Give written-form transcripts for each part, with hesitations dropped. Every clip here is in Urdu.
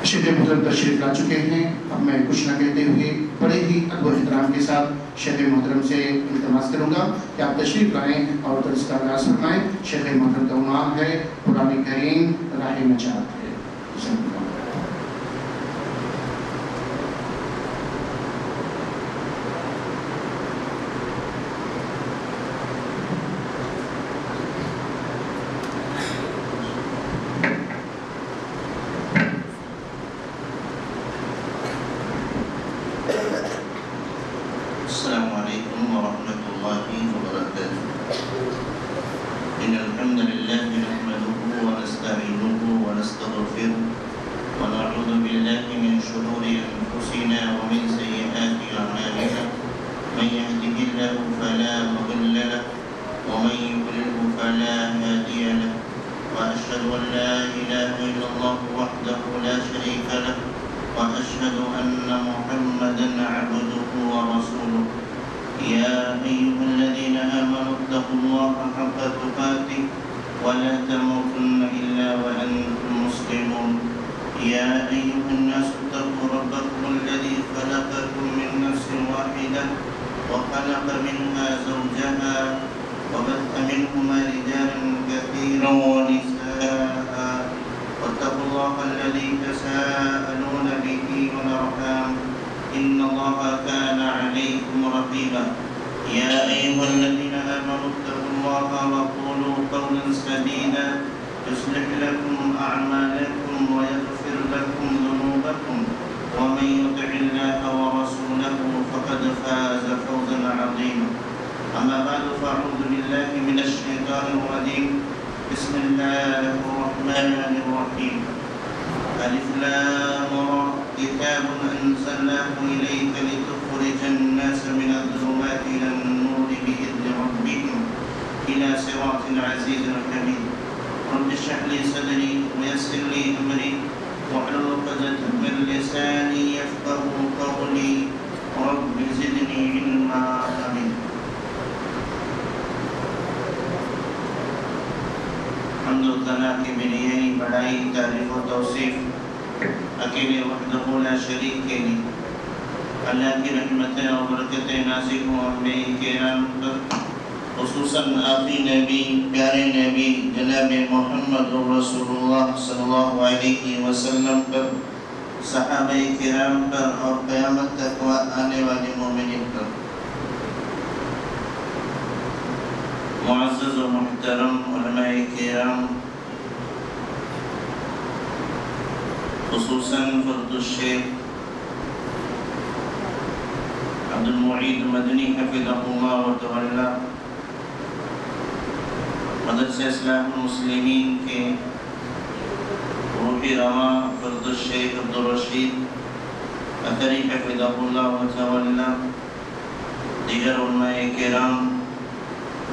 شیخ محترم تشریف لا چکے ہیں. اب میں کچھ نہ کہتے ہوئے بڑے ہی ادب و احترام کے ساتھ شیخ محترم سے التماس کروں گا کہ آپ تشریف لائیں اور درس کا آغاز فرمائیں. شیخ محترم کا عنوان ہے قرآن کریم راہ نجات ہے. معزز و محترم علماء کرام، خصوصاً فضل الشیخ عبد المعید مدنی حفظہ اللہ و تعالی، مدرسہ اصلاح المسلمین کے روحی رواں فضل الشیخ عبد الرشید اثری حفظہ اللہ و تعالی، دیگر علماء کرام،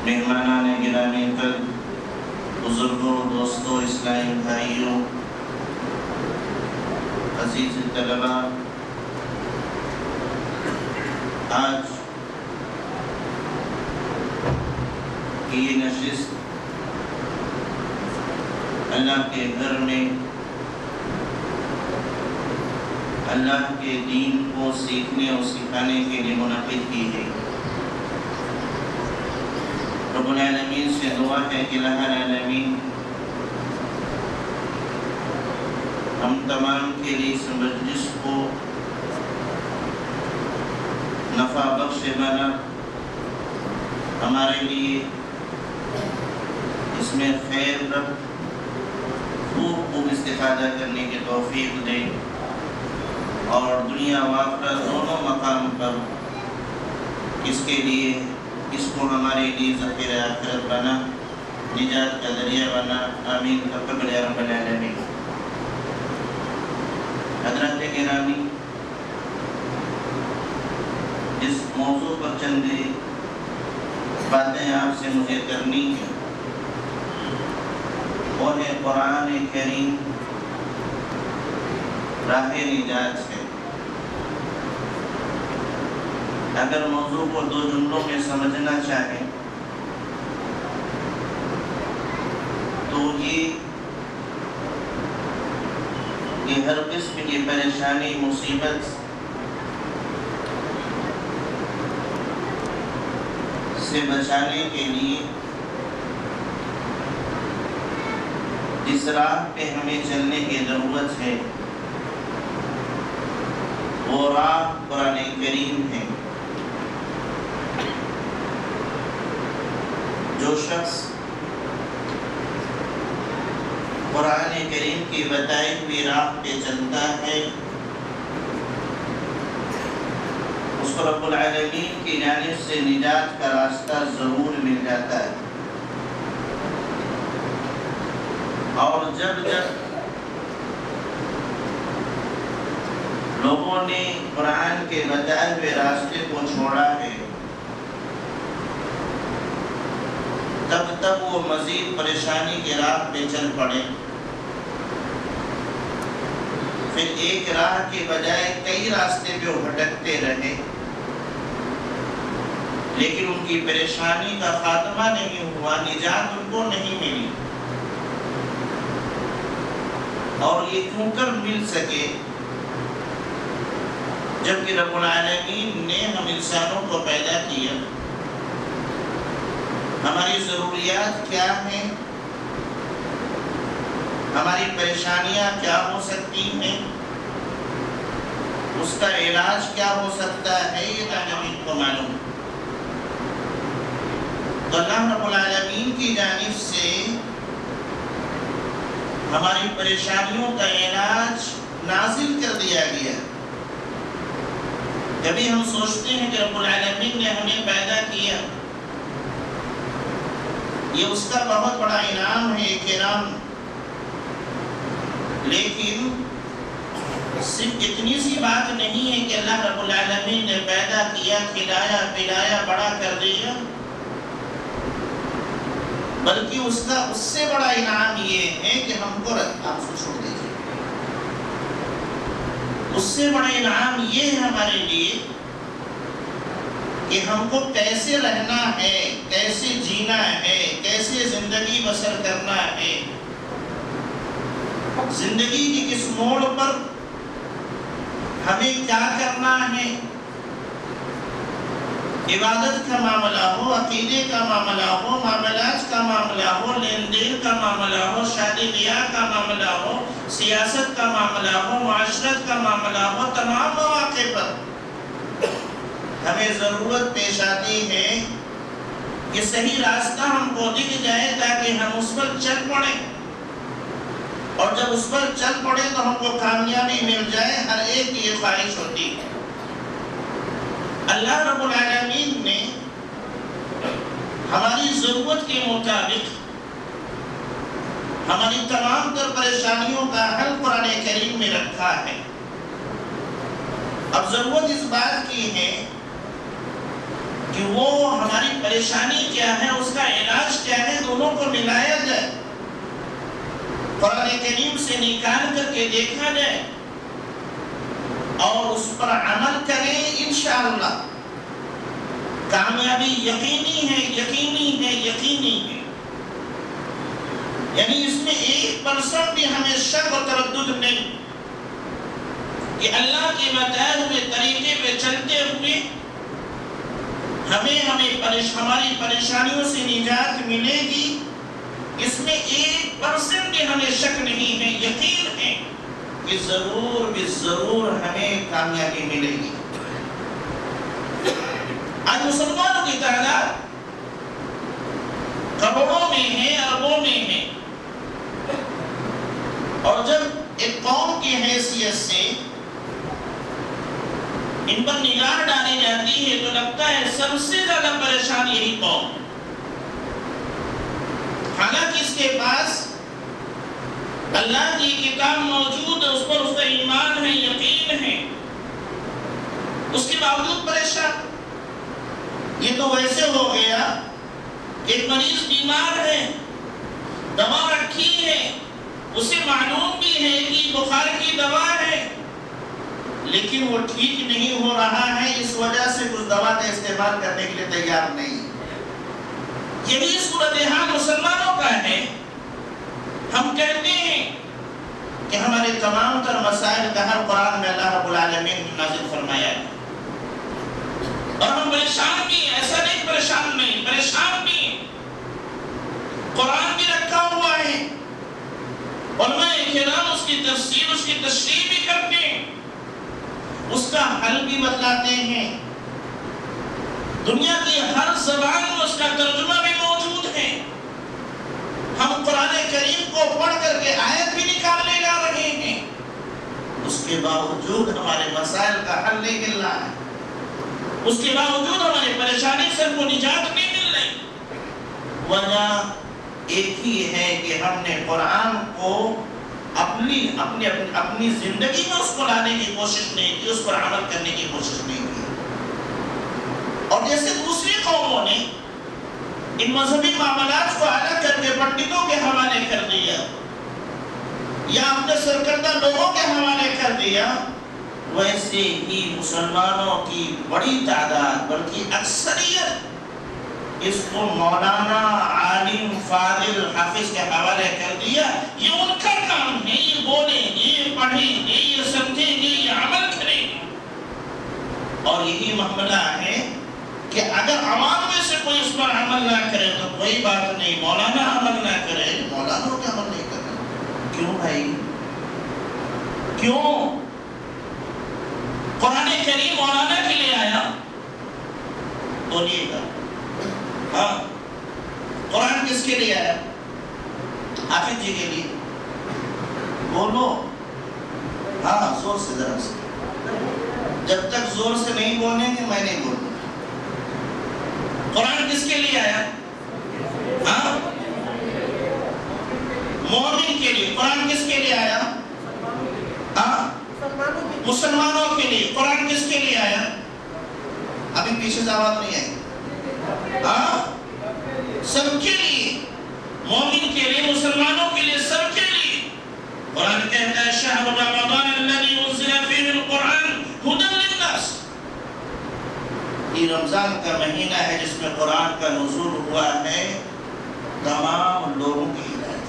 مہمانان گرامی قدر، بزرگوں، دوستوں، اسلامی بھائیوں، عزیز طلباء، آج کی یہ نشست اللہ کے گھر میں اللہ کے دین کو سیکھنے اور سکھانے کے لیے منعقد کی ہے. رب العالمین سے دعا ہے کہ الہ العالمین ہم تمام کے لیے اس مجلس کو نفع بخش بنا، ہمارے لیے اس میں خیر رکھ، خوب استفادہ کرنے کی توفیق دے، اور دنیا و آخرت دونوں مقام پر اس کے لیے اس کو ہمارے لیے ذخیرہ آخرت بنا، نجات کا ذریعہ بنا. آمین تقبل یا رب العالمین. حضرات گرامی، اس موضوع پر چند باتیں آپ سے مجھے کرنی ہیں. وہ ہے قرآن کریم راہ نجات ہے. اگر موضوع کو دو جملوں میں سمجھنا چاہیں تو یہ کہ ہر قسم کی پریشانی مصیبت سے بچانے کے لیے جس راہ پہ ہمیں چلنے کی ضرورت ہے وہ راہ قرآن کریم ہے۔ جو شخص قرآن کریم کی بتائی ہوئی راہ پہ چلتا ہے اس کو رب العالمین کی جانب سے نجات کا راستہ ضرور مل جاتا ہے۔ اور جب لوگوں نے قرآن کے بتائے ہوئے راستے کو چھوڑا ہے تب وہ مزید پریشانی کے راہ پہ چل پڑے، پھر ایک راہ کے بجائے کئی راستے پہ وہ بھٹکتے رہے، لیکن ان کی پریشانی کا خاتمہ نہیں ہوا، نجات ان کو نہیں ملی۔ اور یہ کیوں کر مل سکے جبکہ رب العالمین نے ہم انسانوں کو پیدا کیا، ہماری ضروریات کیا ہیں، ہماری پریشانیاں کیا ہو سکتی ہیں، اس کا علاج کیا ہو سکتا ہے، یہ العالمین کو معلوم۔ تو اللہ رب العالمین کی جانب سے ہماری پریشانیوں کا علاج نازل کر دیا گیا۔ کبھی ہم سوچتے ہیں کہ رب العالمین نے ہمیں پیدا کیا، یہ اس کا بہت بڑا انعام ہے، ایک انعام، لیکن صرف اتنی سی بات نہیں ہے کہ اللہ رب العالمین نے پیدا کیا، کھلایا پلایا بڑا کر دیا، بلکہ اس کا اس سے بڑا انعام یہ ہے کہ ہم کو آپ کو چھوڑ دیجیے، اس سے بڑا انعام یہ ہے ہمارے لیے کہ ہم کو کیسے رہنا ہے، کیسے جینا ہے، کیسے زندگی بسر کرنا ہے، زندگی کی کس موڑ پر ہمیں کیا کرنا ہے، عبادت کا معاملہ ہو، عقیدے کا معاملہ ہو، معاملات کا معاملہ ہو، لین دین کا معاملہ ہو، شادی بیاہ کا معاملہ ہو، سیاست کا معاملہ ہو، معاشرت کا معاملہ ہو، تمام مواقع پر ہمیں ضرورت پیش آتی ہے کہ صحیح راستہ ہم کو دکھ جائے تاکہ ہم اس پر چل پڑیں، اور جب اس پر چل پڑے تو ہم کو کامیابی مل جائے، ہر ایک کی یہ خواہش ہوتی ہے۔ اللہ رب العالمین نے ہماری ضرورت کے مطابق ہماری تمام تر پریشانیوں کا حل قرآن کریم میں رکھا ہے۔ اب ضرورت اس بات کی ہے کہ وہ ہماری پریشانی کیا ہے، اس کا علاج کیا ہے، دونوں کو ملایا جائے، قرآن کریم سے نکال کر کے دیکھا جائے اور اس پر عمل کریں، انشاءاللہ کامیابی یقینی ہے، یقینی ہے، یقینی ہے۔ یعنی اس میں 1% بھی ہمیں شک و تردد نہیں کہ اللہ کے بتائے ہوئے طریقے پہ چلتے ہوئے ہماری پریشانیوں سے نجات ملے گی، اس میں 1% بھی ہمیں شک نہیں ہے، یقین ہے کہ ضرور بھی ضرور ہمیں کامیابی ملے گی۔ آج مسلمانوں کی تعداد کروڑوں میں ہے، اربوں میں ہے، اور جب ایک قوم کی حیثیت سے ان پر نگاہ ڈالی جاتی ہے تو لگتا ہے سب سے زیادہ پریشان یہی قوم، حالانکہ اس کے پاس اللہ کی کتاب موجود ہے، اس پر اس کا ایمان ہے، یقین ہے، اس کے باوجود پریشان۔ یہ تو ویسے ہو گیا کہ ایک مریض بیمار ہے، دوا رکھی ہے، اسے معلوم بھی ہے کہ بخار کی دوا ہے، لیکن وہ ٹھیک نہیں ہو رہا ہے، اس وجہ سے اس دوا کا استعمال کرنے کے لیے تیار نہیں۔ یہی صورتحال مسلمانوں کا ہے۔ ہم کہتے ہیں کہ ہمارے تمام تر مسائل کا حل قرآن میں اللہ رب العالمین نے نازل فرمایا ہے، اور ہم پریشان بھی ہیں، ایسا نہیں پریشان نہیں، پریشان بھی ہیں۔ قرآن بھی رکھا ہوا ہے، علماء کرام اس کی تفسیر، اس کی تشریح بھی کرتے ہیں، اس کا حل بھی بتلاتے ہیں، دنیا کی ہر زبان میں اس کا ترجمہ بھی موجود ہے۔ ہم قرآن کریم کو پڑھ کر کے آیت بھی نکالنے جا رہے ہیں، اس کے باوجود ہمارے مسائل کا حل نہیں مل رہا ہے، اس کے باوجود ہماری پریشانی سے ہم کو نجات نہیں مل رہی۔ وجہ ایک ہی ہے کہ ہم نے قرآن کو اپنی زندگی میں اس کو لانے کی کوشش نہیں کی، اس پر عمل کرنے کی کوشش نہیں کی۔ اور جیسے دوسری قوموں نے ان مذہبی معاملات کو الگ کر کے پنڈتوں کے حوالے کر دیا یا اپنے سرکردہ لوگوں کے حوالے کر دیا، ویسے ہی مسلمانوں کی بڑی تعداد بلکہ اکثریت اس کو مولانا، عالم، فاضل، حافظ کے حوالے کر دیا۔ یہ ان کا کام ہے، یہ بولیں گے، یہ پڑھیں گے، یہ سمجھیں گے، یہ عمل کریں گے۔ اور یہی معاملہ ہے کہ اگر عوام میں سے کوئی اس پر عمل نہ کرے تو کوئی بات نہیں، مولانا عمل نہ کرے، مولانا کا عمل نہیں کرے۔ کیوں بھائی؟ کیوں؟ قرآن کریم مولانا کے لیے آیا؟ بولیے گا ہاں، قرآن کس کے لیے آیا؟ حافظ جی کے لیے؟ بولو ہاں، زور سے، ذرا سے، جب تک زور سے نہیں بولیں گے میں نہیں بولوں۔ قرآن کس کے لیے آیا؟ ہاں، مومن کے لیے۔ قرآن کس کے لیے آیا؟ ہاں، مسلمانوں کے لیے۔ قرآن کس کے لیے آیا؟ ابھی پیچھے سے آواز نہیں آئی۔ ہاں، سب کے لیے، مومن کے لیے، مسلمانوں کے لیے، سب کے لیے۔ قرآن کہتا ہے شہر رمضان الذی انزل فیہ القرآن ھدی للناس، یہ رمضان کا مہینہ ہے جس میں قرآن کا نزول ہوا ہے تمام لوگوں کی ہدایت۔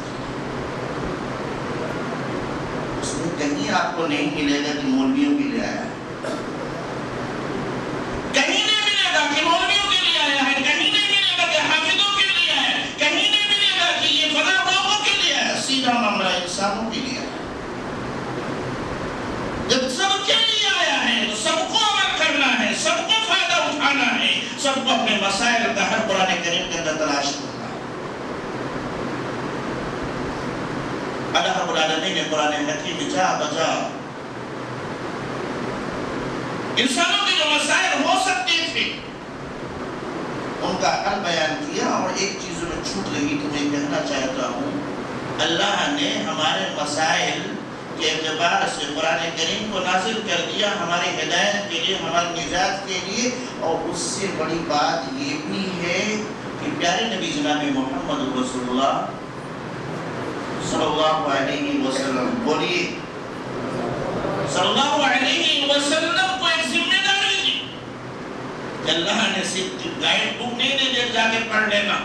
اس میں کہیں آپ کو نہیں ملے گا کہ مولویوں کے لیے آیا ہے، کہیں نہیں ملے گا کہ مولویوں کے لیے آیا ہے، کہیں نہیں ملے گا کہ حافظوں کے لیے آیا ہے، کہیں نہیں ملے گا کہ یہ فلاں لوگوں کے لیے آیا ہے۔ سیدھا معاملہ انسانوں کے لیے آیا ہے۔ جب سب کے لیے آیا ہے تو سب کو عمل کرنا ہے، سب کو فائدہ اٹھانا ہے، سب کو اپنے مسائل کا حل قرآن کریم کے اندر تلاش کرنا ہے۔ اللہ رب العالمین نے قرآن حکیم جا بجا انسانوں کے جو مسائل ہو سکتے تھے ان کا حل بیان کیا۔ اور ایک چیز میں چھوٹ رہی تو میں کہنا چاہتا ہوں، اللہ نے ہمارے مسائل کے اعتبار سے قرآن کریم کو نازل کر دیا ہماری ہدایت کے لیے، ہماری نجات کے لیے۔ اور اس سے بڑی بات یہ بھی ہے کہ پیارے نبی جناب محمد رسول اللہ صلی اللہ علیہ وسلم، بولیے صلی اللہ علیہ وسلم کو ایک ذمہ داری دی کہ اللہ نے صرف گائیڈ بک نہیں دے دے جا کے پڑھ لینا۔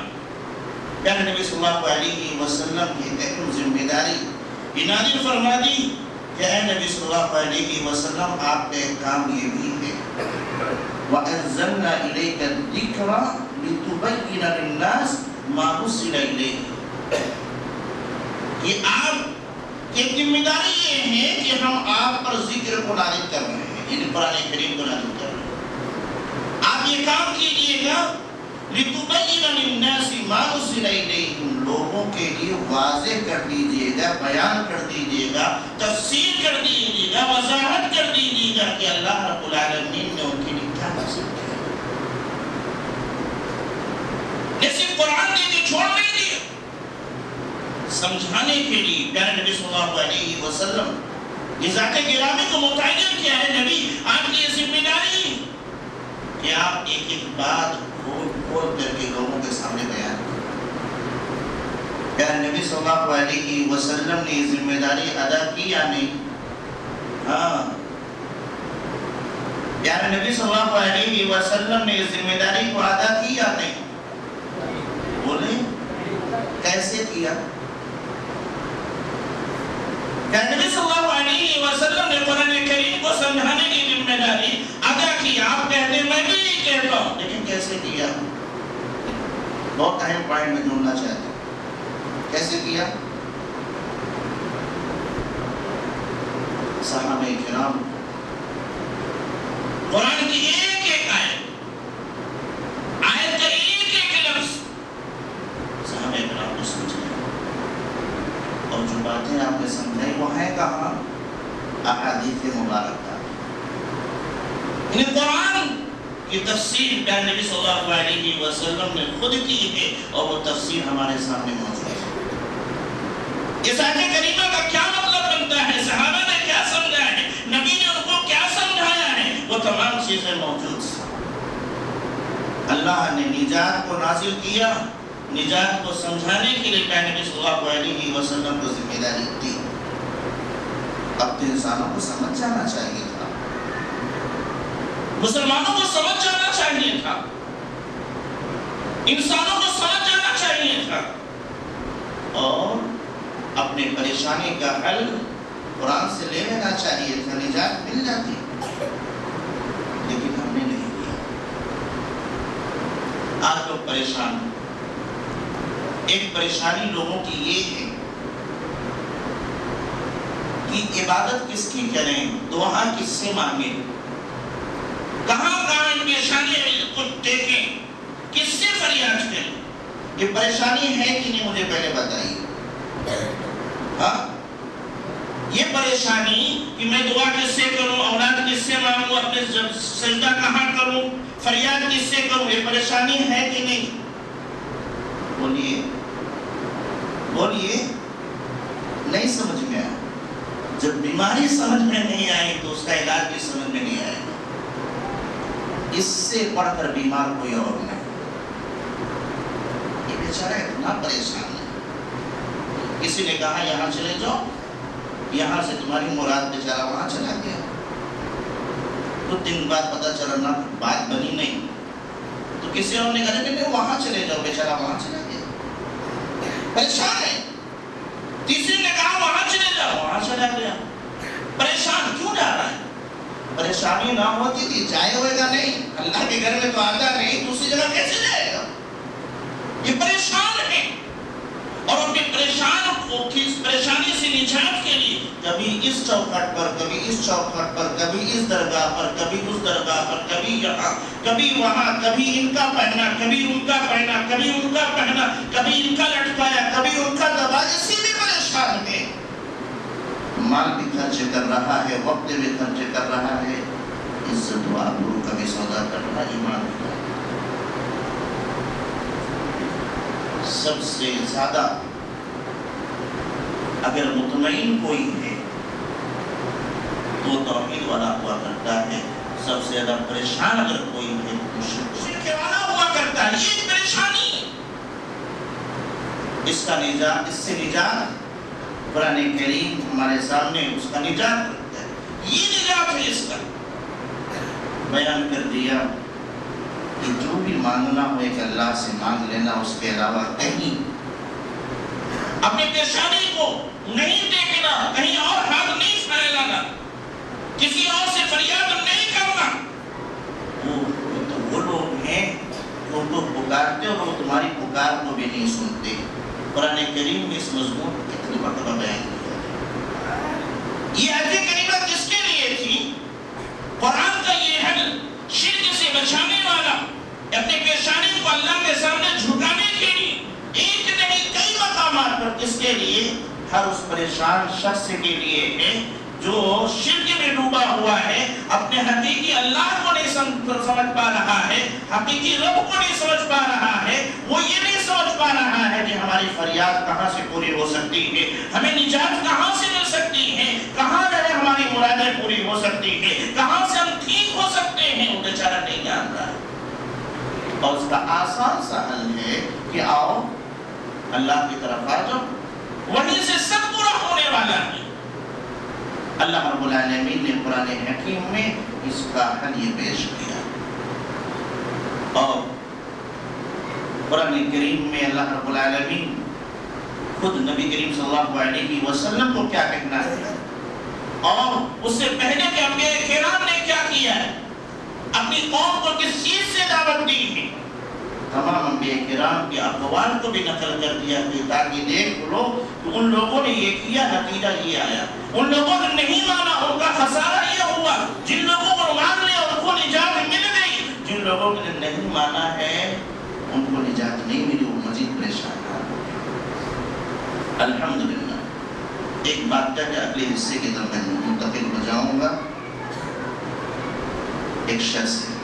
پیارے نبی صلی اللہ علیہ وسلم کی اہم ذمہ داری نازل فرما دی کہ اے نبی صلی اللہ علیہ وسلم آپ کا ایک کام یہ بھی ہے وَأَنزَلْنَا إِلَيْكَ الذِّكْرَ لِتُبَيِّنَ لِلنَّاسِ مَا نُزِّلَ إِلَيْهِمْ، کہ آپ کی ذمہ داری یہ ہے کہ ہم آپ پر ذکر کو نازل کر رہے ہیں، یعنی قرآن کریم کو نازل کر رہے ہیں۔ آپ یہ کام کیجئے گا لِتُبَيِّنَ لِلنَّاسِ مَا نُزِّلَ إِلَيْهِمْ، لوگوں کے لیے واضح کر دیجئے گا، بیان کر دیجئے گا، تفسیر کر دیجئے گا، وضاحت کر دیجئے گا کہ اللہ رب العالمین نے ان کے لیے کیا نازل کیا۔ یہ صرف قرآن دے کے چھوڑ نہیں دیا، سمجھانے کے لیے پیارے نبی صلی اللہ علیہ وسلم یہ ذات گرامی کو متعین کیا ہے۔ نبی آپ کی یہ ذمہ داری کہ آپ ایک ایک بات کھول کھول کر کے لوگوں کے سامنے بیان کریں۔ پیارے نبی صلی اللہ علیہ وسلم نے یہ ذمہ داری ادا کی یا نہیں؟ ہاں، پیارے نبی صلی اللہ علیہ وسلم نے یہ ذمہ داری کو ادا کی یا نہیں؟ بولیں کیسے کیا؟ نبی صلی اللہ علیہ وسلم نے قرآن کریم کو سمجھانے کی ذمہ داری ادا کی. آپ کہتے ہیں میں بھی نہیں کہتا ہوں, لیکن کیسے کیا؟ بہت اہم پوائنٹ میں ڈھونڈنا چاہتا ہوں. کیسے کیا؟ صحابہ کرام قرآن کی ایک ایک آیت کا ایک ایک لفظ صحابہ کرام کو سمجھے, اور جو باتیں آپ نے سمجھائی وہ ہیں کہاں؟ احادیث مبارکہ. قرآن کی تفسیر پیارے نبی صلی اللہ علیہ وسلم نے خود کی ہے, اور وہ تفسیر ہمارے سامنے موجود ہے. اس آیت کریمہ کا کیا مطلب بنتا ہے, صحابہ نے کیا سمجھا ہے, نبی نے ان کو کیا سمجھایا ہے, وہ تمام چیزیں موجود ہیں. اللہ نے نجات کو نازل کیا, نجات کو سمجھانے کے لیے پیارے نبی صلی اللہ علیہ وسلم کو ذمہ داری دی. اب تو انسانوں کو سمجھ جانا چاہیے تھا, مسلمانوں کو سمجھ جانا چاہیے تھا, انسانوں کو سمجھ جانا چاہیے تھا, اور اپنے پریشانی کا حل قرآن سے لے لینا چاہیے تھا, نجات مل جاتی. لیکن ہم نے نہیں کیا. آج لوگ پریشان ہیں. ایک پریشانی لوگوں کی یہ ہے کہ عبادت کس کی کریں, دعا کس سے مانگیں, کہاں ان پریشانی کو دیکھیں, کس سے فریاد کریں. یہ پریشانی ہے کہ نہیں مجھے پہلے بتائیے. ہاں, یہ پریشانی کہ میں دعا کس سے کروں, اولاد کس سے مانگوں, اپنے سجدہ کہاں کروں, فریاد کس سے کروں, یہ پریشانی ہے کہ نہیں؟ بولیے بولیے. نہیں سمجھ میں آیا. جب بیماری سمجھ میں نہیں آئی تو اس کا علاج بھی سمجھ میں نہیں آئے گا. اس سے پڑھ کر بیمار کوئی اور نہیں. یہ بیچارہ اتنا پریشان ہے. کسی نے کہا یہاں چلے جاؤ, یہاں سے تمہاری مراد بیچارہ وہاں چلا گیا. کچھ دن بعد پتہ چلا نہ بات بنی نہیں, تو کسی اور نے کہا کہ نہیں وہاں چلے جاؤ, بیچارہ وہاں چلا گیا. پریشان ہے. تیسری نے کہا وہاں چلے جاؤ, وہاں چلا گیا. پریشان کیوں جا رہا ہے؟ پریشانی نہ ہوتی تھی جائے ہوئے گا نہیں, اللہ کے گھر میں تو آتا نہیں, دوسری جگہ کیسے جائے گا؟ یہ پریشان ہے, اور اپنی پریشانی سے نجات کے لیے کبھی اس چوکھٹ پر, کبھی اس چوکھٹ پر, کبھی اس درگاہ پر, کبھی اس درگاہ پر, کبھی یہاں, کبھی وہاں, کبھی ان کا پہنا, کبھی ان کا پہنا, کبھی ان کا پہنا, کبھی ان کا لٹکایا, کبھی ان کا دبا. اسی میں پریشان ہے. مال بھی خرچ کر رہا ہے, وقت بھی خرچ کر رہا ہے, عزت و آبرو کا بھی سودا کر رہا ہے, ایمان بھی. سب سے زیادہ اگر مطمئن کوئی ہے تو توحید والا ہوا کرتا ہے. سب سے زیادہ پریشان اگر کوئی ہے تو شرک والا ہوا کرتا ہے. یہ پریشانی, اس کا نجات, اس سے نجات قرآن کریم ہمارے سامنے اس کا نجات رکھتا ہے. یہ نجات ہے. اس کا بیان کر دیا کہ جو بھی مانگنا ہو ایک اللہ سے مانگ لینا, اس کے علاوہ کہیں اپنی پریشانی کو نہیں دیکھنا, کہیں اور ہاتھ نہیں پھیلانا, کسی اور سے فریاد نہیں کرنا. وہ لوگ ہیں جو ان کو پکارتے اور وہ تمہاری پکار کو بھی نہیں سنتے. قرآن کریم میں اس مضمون کو کتنی مرتبہ بیان کیا. یہ آیت کریمہ کس کے لیے تھی؟ قرآن کا یہ حل شرک سے بچانے والا, اپنی پریشانی کو اللہ کے سامنے جھکانے کے لیے, ایک نہیں کئی مقامات پر. کس کے لیے؟ ہر اس پریشان شخص کے لیے ہے جو شرک میں ڈوبا ہوا ہے, اپنے حقیقی اللہ کو نہیں سمجھ پا رہا ہے, حقیقی رب کو نہیں سمجھ پا رہا ہے. وہ یہ نہیں سمجھ پا رہا ہے کہ ہماری فریاد کہاں سے پوری ہو سکتی ہے, ہمیں نجات کہاں سے مل سکتی ہے, کہاں رہے ہماری مرادیں پوری ہو سکتی ہے, کہاں سے ہم ٹھیک ہو سکتے ہیں. وہ بیچارہ نہیں جان رہا ہے. اور اس کا آسان سا حل ہے کہ آؤ اللہ کی طرف آ جاؤ, وہیں سے سب پورا ہونے والا ہے. اللہ رب العالمین نے قرآن حکیم میں اس کا حل یہ پیش کیا, اور قرآن کریم میں اللہ رب العالمین خود نبی کریم صلی اللہ علیہ وسلم کو کیا کہنا ہے اور اس سے پہلے کے انبیاء کرام نے کیا کیا ہے، اپنی قوم کو کس چیز سے دعوت دی ہے، تمام انبیاء کرام کے اقوال کو بھی نقل کر دیا کہ تاکہ دیکھ لو کہ ان لوگوں نے یہ کیا، نتیجہ یہ آیا، ان لوگوں نے نہیں مانا، ان کا خسارہ یہ ہوا، جن لوگوں کو مان لیا ان کو نجات مل گئی، جن لوگوں نے نہیں مانا ہے ان کو نجات نہیں ملی، وہ مزید پریشان ہے۔ الحمدللہ ایک بات کہ اگلے حصے کے طرف میں منتقل ہو جاؤں گا۔ ایک شخص ہے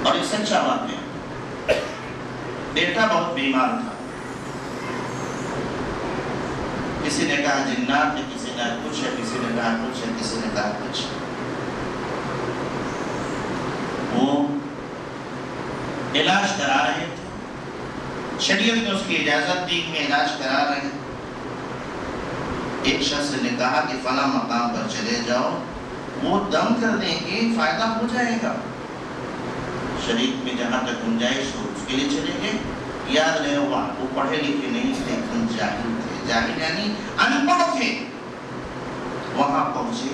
اور ایک سچا واقعہ، بیٹا بہت بیمار تھا، کسی نے کہا جنات ہے، کسی نے کچھ ہے، کسی نے کہا کچھ ہے، کسی نے کہا کچھ ہے۔ وہ علاج کرا رہے تھے، شریعت نے اس کی اجازت دی کہ علاج کرا رہے ہیں۔ ایک شخص نے کہا کہ فلاں مقام پر چلے جاؤ، وہ دم کر دیں گے، فائدہ ہو جائے گا۔ شریعت میں جہاں تک گنجائش ہو اس کے لیے چلے گئے۔ یاد رہے وہ پڑھے لکھے نہیں تھے، ہم جاہل تھے، جاہل یعنی ان پڑھ تھے۔ وہاں پہنچے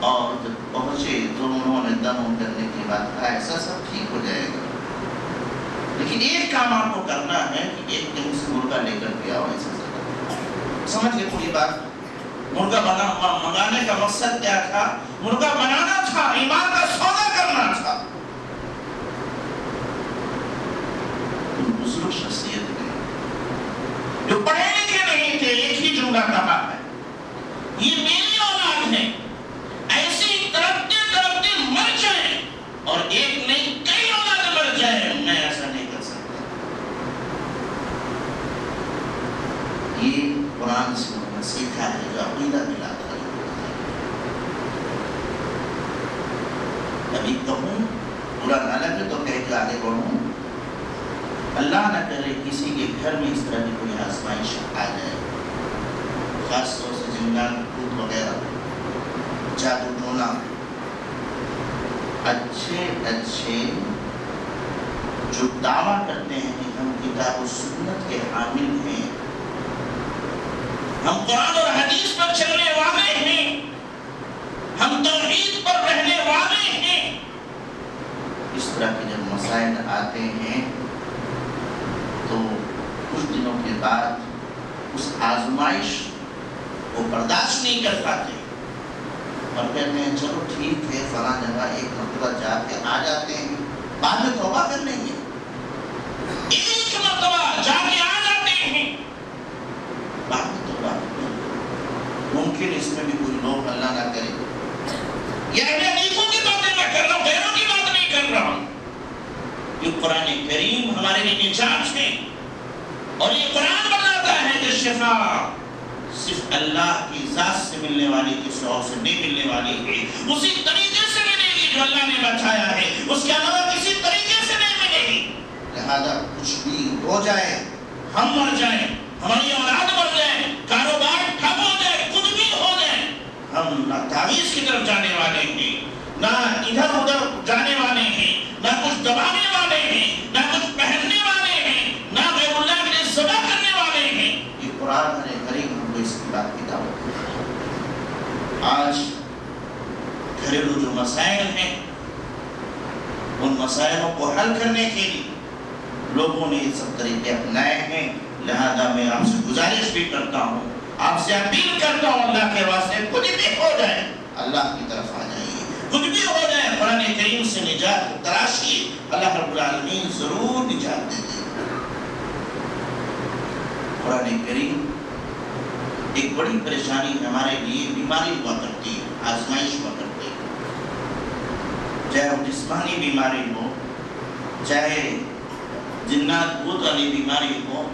اور جب پہنچے تو انہوں نے دم کرنے کے بعد کہا ایسا سب ٹھیک ہو جائے گا، لیکن ایک کام آپ کو کرنا ہے کہ ایک کہیں سے مرغا لے کر کے آؤ۔ ایسا سمجھ گئے پوری بات؟ مرغا منگانے کا مقصد کیا تھا؟ مرغا بنانا تھا، ایمان کا سودا کرنا تھا۔ بزرگ شخصیت میں جو پڑھے لکھے نہیں تھے، ایک ہی جملہ کہا ہے، یہ میری اولاد ہے، ایسی تڑپتے تڑپتے مر جائیں، اور ایک نہیں کئی اولاد مر جائیں، میں ایسا نہیں کر سکتا۔ یہ قرآن سے انہوں نے سیکھا ہے، جو عقیدہ ملا تھا۔ ابھی کہوں برا نہ لگے تو کہہ کے آگے بڑھوں، اللہ نہ کرے کسی کے گھر میں اس طرح کی کوئی آزمائش آ جائے، خاص طور سے جنات بھوت وغیرہ، جادو ٹونا، اچھے جو دعویٰ کرتے ہیں کہ ہم کتاب و سنت کے حامل ہیں، ہم قرآن اور حدیث پر چلنے والے ہیں، ہم توحید پر رہنے والے ہیں، اس طرح کے جب مسائل آتے ہیں تو کچھ دنوں کے بعد اس آزمائش کو برداشت نہیں کر پاتے اور کہتے ہیں چلو ٹھیک ہے، فلاں جگہ ایک مرتبہ جا کے آ جاتے ہیں، بعد میں توبہ کر لیں گے۔ ایک مرتبہ جا کے آ جاتے ہیں، بعد میں توبہ کر لیں گے۔ ممکن اس میں بھی کوئی لوگ اللہ نہ کرے، یا نیکوں کی باتیں میں کر رہا ہوں، غیروں کی بات نہیں کر رہا ہوں۔ یہ قرآن کریم ہمارے لیے نجات ہے، اور یہ قرآن بتاتا ہے کہ شفا صرف اللہ کی ذات سے ملنے والی، کسی اور سے نہیں ملنے والی ہے، اسی طریقے سے ملے گی جو اللہ نے بتایا ہے، اس کے علاوہ کسی طریقے سے نہیں ملے گی۔ لہذا کچھ بھی ہو جائے، ہم مر جائیں، ہماری اولاد مر جائے، کاروبار ٹھپ ہو جائے، کچھ بھی ہو جائے، ہم نہ تعویذ کی طرف جانے والے ہیں، نہ ادھر ادھر جانے والے ہیں، نہ کچھ دبانے والے ہیں، نہ کچھ پہننے والے ہیں، نہ غیر اللہ کے لیے ذبح کرنے والے ہیں۔ یہ قرآن نے کریم ہم کو اس کی بات کی دعوت دی۔ آج گھریلو جو مسائل ہیں، ان مسائلوں کو حل کرنے کے لیے لوگوں نے یہ سب طریقے اپنائے ہیں۔ لہذا میں آپ سے گزارش بھی کرتا ہوں، آپ سے اپیل کرتا ہوں، اللہ کے واسطے کچھ بھی ہو جائے اللہ کی طرف آ جائیے، کچھ بھی ہو جائے قرآن کریم سے نجات تلاشیے، اللہ رب العالمین ضرور نجات دے دے۔ قرآن کریم ایک بڑی پریشانی ہمارے لیے بیماری ہوا کرتی ہے، آزمائش ہوا کرتی ہے، چاہے وہ جسمانی بیماری ہو، چاہے جنات بھوت والی بیماری ہو۔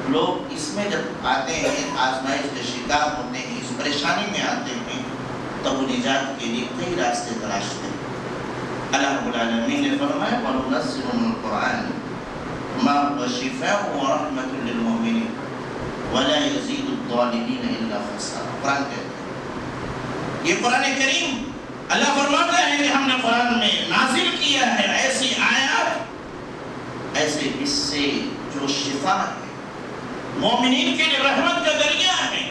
لوگ اس میں جب آتے ہیں، آزمائش کے شکار ہوتے ہیں، اس پریشانی میں آتے ہیں، تب وہ نجات کے لیے کئی راستے تلاشتے ہیں۔ اللہ رب العالمین نے فرمایا وَنُنَزِّلُ مِنَ الْقُرْآنِ مَا هُوَ شِفَاءٌ وَرَحْمَةٌ لِّلْمُؤْمِنِينَ وَلَا يَزِيدُ الظَّالِمِينَ إِلَّا خَسَارًا۔ قرآن کہتے ہیں، یہ قرآن کریم اللہ فرماتا ہے کہ ہم نے قرآن میں نازل کیا ہے ایسی آیات، ایسے حصے جو شفا ہے، مومنین کے لیے رحمت کا ذریعہ ہے،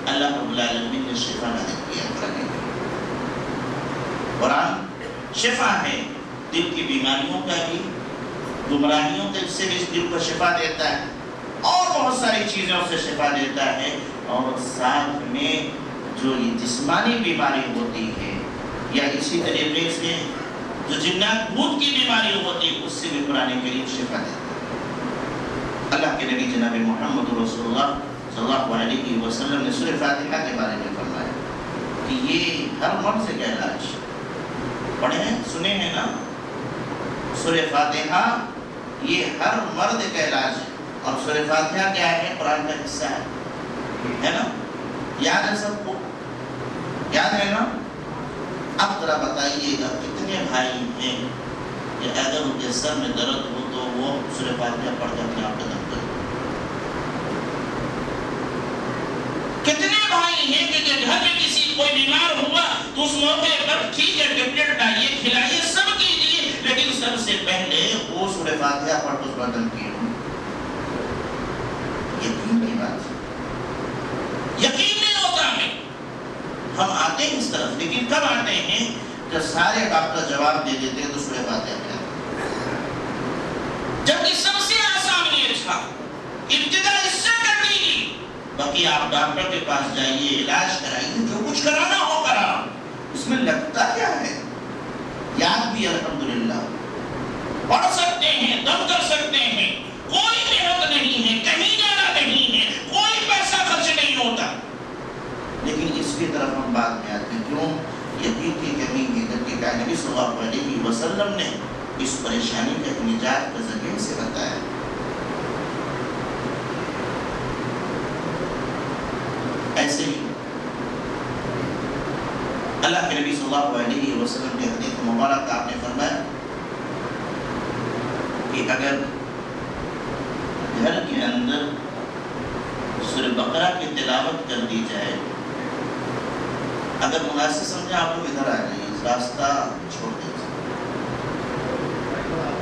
اللہ رب العالمین نے شفا نازل کیا کرنے کے لیے۔ قرآن شفا ہے، دل کی بیماریوں کا بھی، گمراہیوں کے سے بھی دل کو شفا دیتا ہے، اور بہت ساری چیزوں سے شفا دیتا ہے، اور ساتھ میں جو یہ جسمانی بیماری ہوتی ہے یا اسی طریقے سے جو جنات بھوت کی بیماری ہوتی ہے اس سے بھی قرآن کریم شفا دیتا ہے۔ اللہ کے نبی جناب محمد رسول اللہ صلی اللہ علیہ وسلم نے سورہ فاتحہ کے بارے میں فرمایا کہ یہ ہر مرض کا علاج، پڑھے ہیں سنے ہیں نا، سورہ فاتحہ یہ ہر مرض کا علاج ہے، اور سورہ فاتحہ کیا ہے؟ قرآن کا حصہ ہے نا؟ یاد ہے سب کو؟ یاد ہے نا؟ اب ذرا بتائیے گا کتنے بھائی ہیں کہ اگر ان کے سر میں درد ہو تو وہ سورہ فاتحہ پڑھ کے اپنے آپ ختم کریں؟ کتنے بھائی ہیں کہ گھر میں کسی کوئی بیمار ہوا تو اس موقع پر ٹھیک ہے ٹیبلٹ ڈائیے، کھلائیے، سب کیجیے، لیکن سب سے پہلے وہ سورہ فاتحہ پڑھ کے اس پر دم کیے ہوں؟ یقین کی بات ہے، یقین نہیں ہوتا ہمیں۔ ہم آتے ہیں اس طرف، لیکن کب آتے ہیں؟ جب سارے ڈاکٹر جواب دے دیتے ہیں تو سورہ فاتحہ پڑھ۔ جبکہ سب سے آسان یہ تھا، ابتدا اس سے کرنی تھی، باقی آپ ڈاکٹر کے پاس جائیے، علاج کرائیے، جو کچھ کرانا ہو کرا۔ اس میں لگتا کیا ہے؟ یاد بھی الحمدللہ پڑھ سکتے ہیں، دم کر سکتے ہیں، کوئی محنت نہیں ہے، کہیں جانا نہیں ہے، کوئی پیسہ خرچ نہیں ہوتا، لیکن اس کی طرف ہم بعد میں آتے ہیں۔ کیوں؟ یقین کی کمی ہے، جبکہ نبی صلی اللہ علیہ وسلم نے اس پریشانی کے نجات کے ذریعے سے بتایا۔ ایسے ہی اللہ کے نبی صلی اللہ علیہ وسلم کے حدیث مبارک آپ نے فرمایا کہ اگر گھر کے اندر سورہ بقرہ کی تلاوت کر دی جائے، اگر مناسب سمجھے آپ لوگ ادھر آ جائیے، راستہ چھوڑ دیجیے،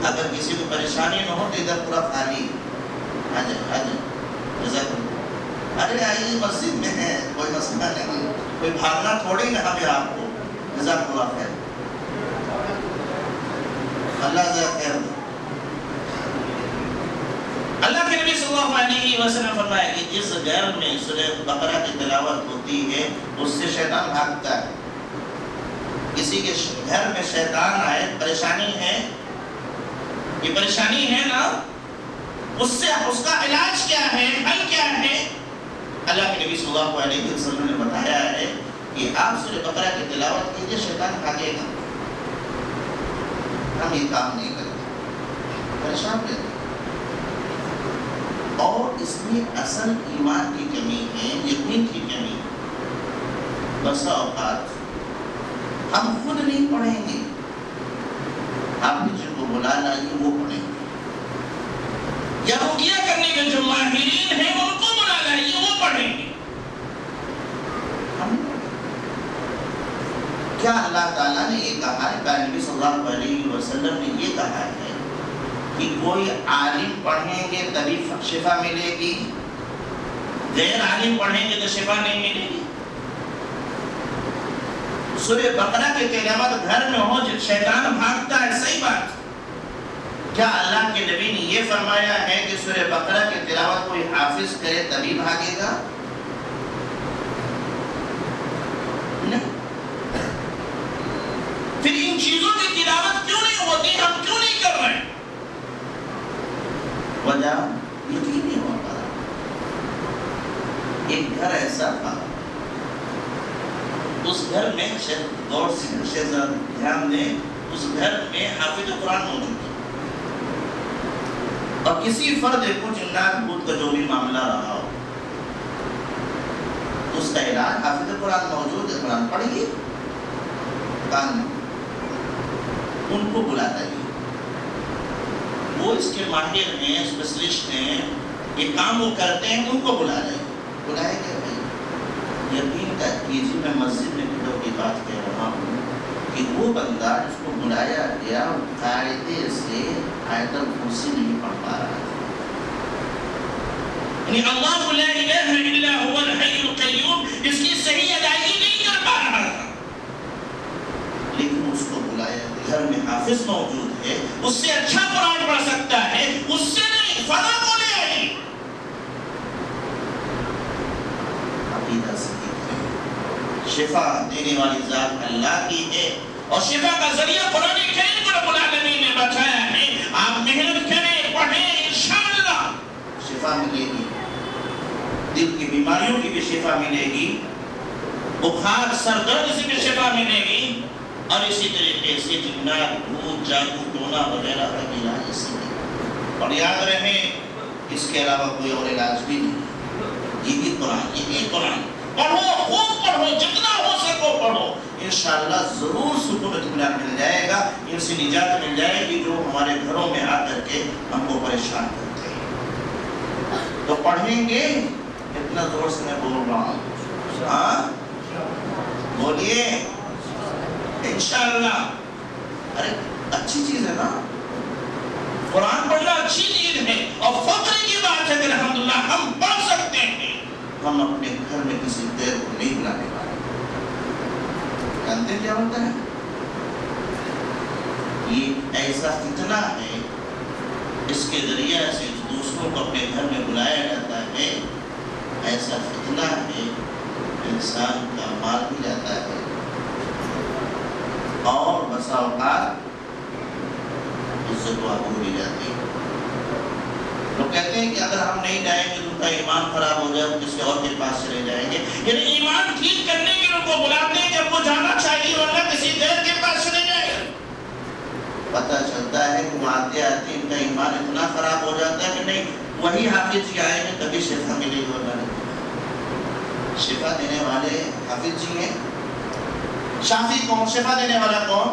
اگر کسی کو پریشانی نہ ہو تو ادھر پورا خالی آ جائے، جزاک اللہ، ارے آئیے مسجد میں ہے، کوئی مسئلہ نہیں، کوئی بھاگنا تھوڑی نہ ہمیں آپ کو، جزاک اللہ خیر، اللہ جزاک خیر۔ اللہ کے نبی صلی اللہ علیہ وسلم فرمایا کہ جس گھر میں سورہ بقرہ کی تلاوت ہوتی ہے اس سے شیطان بھاگتا ہے۔ کسی کے گھر میں شیطان آئے، پریشانی ہے، یہ پریشانی ہے نا، اس سے اس کا علاج کیا ہے، حل کیا ہے؟ اللہ کے نبی صلی اللہ علیہ وسلم نے بتایا ہے کہ آپ سورہ بقرہ کی تلاوت کیجئے، شیطان بھاگے گا۔ ہم یہ کام نہیں کرتے، پریشان رہتے، اور اس میں اصل ایمان کی کمی ہے، یقین کی کمی۔ بسا اوقات ہم خود نہیں پڑھیں گے، آپ نے جن کو بلا لائیے وہ پڑھیں گے، یا رقیہ کرنے کے جو ماہرین ہیں ان کو بلا لائیے وہ پڑھیں گے۔ کیا اللہ تعالیٰ نے یہ کہا ہے، نبی صلی اللہ علیہ وسلم نے یہ کہا ہے کہ کوئی عالم پڑھیں گے تبھی شفا ملے گی، غیر عالم پڑھیں گے تو شفا نہیں ملے گی؟ سورہ بقرہ کی تلاوت گھر میں ہو جب شیطان بھاگتا ہے، صحیح بات، کیا اللہ کے نبی نے یہ فرمایا ہے کہ سورہ بقرہ کی تلاوت کوئی حافظ کرے تبھی بھاگے گا؟ نہیں۔ پھر ان چیزوں کی تلاوت کیوں نہیں ہوتی، ہم کیوں نہیں کر رہے ہیں؟ وجہ یقین نہیں ہو پا رہا۔ ایک گھر ایسا تھا، اس گھر میں غور سے دھیان دیں، اس گھر میں حافظ قرآن موجود ہے، اور کسی فرد کو جنات بھوت کا جو بھی معاملہ رہا ہو اس کا علاج حافظ قرآن موجود ہے، قرآن پڑھیے، کان میں ان کو بلاتا ہے، وہ اس کے ماہر ہیں، اسپیشلسٹ ہیں، یہ کام وہ کرتے ہیں، ان کو بلا رہے ہیں۔ بلائے گا بھائی، یقین کیجیے، میں مسجد میں کھڑوں کی بات کہہ رہا ہوں کہ وہ بندہ جس کو بلایا گیا قاعدے سے آیت الکرسی نہیں پڑھ پا رہا تھا. یعنی اللہ لا الہ الا هو الحی القیوم اس کی صحیح ادائیگی نہیں کر پا رہا تھا. لیکن اس کو بلایا گھر میں حافظ موجود ہے، اس سے اچھا قرآن پڑھ سکتا ہے، اس سے نہیں فلاں کو لے آئی. عقیدہ صحیح ہے. شفا دینے والی ذات اللہ کی ہے اور شفا کا ذریعہ قرآن کریم کو رب العالمین نے بتایا ہے. آپ محنت کریں، پڑھیں، انشاءاللہ شفا ملے گی. دل کی بیماریوں کی بھی شفا ملے گی، بخار سر درد سے بھی شفا ملے گی، اور اسی طریقے سے جنات بھوت جادو ٹونا وغیرہ کا علاج اسی میں. اور یاد رہے اس کے علاوہ کوئی اور علاج بھی نہیں. یہی قرآن، یہی قرآن پڑھو، خوب پڑھو، جتنا ہو سکو پڑھو. انشاءاللہ ضرور سکون اطمینان مل جائے گا، ان سے نجات مل جائے گی جو ہمارے گھروں میں آ کر کے ہم کو پریشان کرتے ہیں. تو پڑھیں گے. اتنا زور سے میں بول رہا ہوں، ہاں بولیے انشاءاللہ. ارے اچھی چیز ہے نا، قرآن پڑھنا اچھی چیز ہے. اور فخر کی بات ہے کہ الحمدللہ ہم پڑھ سکتے ہیں. ہم اپنے گھر میں کسی غیر کو نہیں بلانے والے. جانتے ہیں کیا ہوتا ہے؟ یہ ایسا فتنہ ہے، اس کے ذریعے سے دوسروں کو اپنے گھر میں بلایا جاتا ہے. ایسا فتنہ ہے، انسان کا مال بھی جاتا ہے اور بسا اوقات عزت و آبرو بھی جاتی ہے. لوگ کہتے ہیں کہ اگر ہم نہیں جائیں گے تو ان کا ایمان خراب ہو جائے، کسی اور کے پاس چلے جائیں گے. یعنی ایمان ٹھیک کرنے کے ان کو بلاتے ہیں کہ اب وہ جانا چاہیے ورنہ کسی غیر کے پاس چلے جائیں گے. پتہ چلتا ہے کہ وہ آتے آتے ان کا ایمان اتنا خراب ہو جاتا ہے کہ نہیں وہی حافظ جی آئے ہیں تبھی شفا ملے گی ورنہ نہیں. شفا دینے والے حافظ جی ہیں. شافی کون؟ شفا دینے والا کون؟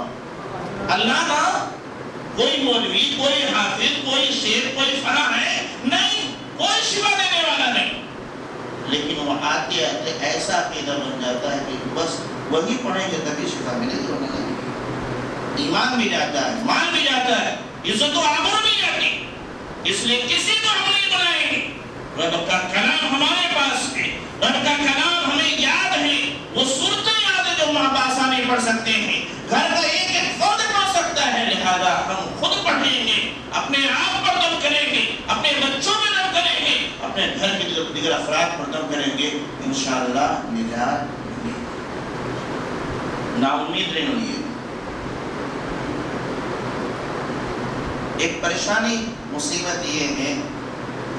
اللہ نا. کوئی مولوی، کوئی حافظ، کوئی شیخ، کوئی فلاں ہے نہیں، کوئی شفا دینے والا نہیں. لیکن وہ آتے آتے ایسا عقیدہ بن جاتا ہے کہ بس وہی پڑھیں گے تبھی شفا ملے گی ورنہ نہیں. ایمان بھی جاتا ہے، مال بھی جاتا ہے، عزت و آبرو بھی جاتی. اس لیے کسی کو ہم نہیں بلائیں گے. رب کا کلام ہمارے پاس ہے، رب کا کلام ہمیں یاد ہے. وہ صورتیں یاد ہے جو ہم آسانی پڑھ سکتے ہیں. گھر کا ایک ایک فرد پڑھ سکتا ہے. لہذا ہم خود پڑھیں گے، اپنے آپ پر دم کریں گے، اپنے بچوں میں دم کریں گے، اپنے گھر کے دیگر افراد پر دم کریں گے. انشاءاللہ نجات ملے گی. نا امید نہیں ہوئی. ایک پریشانی مصیبت یہ ہے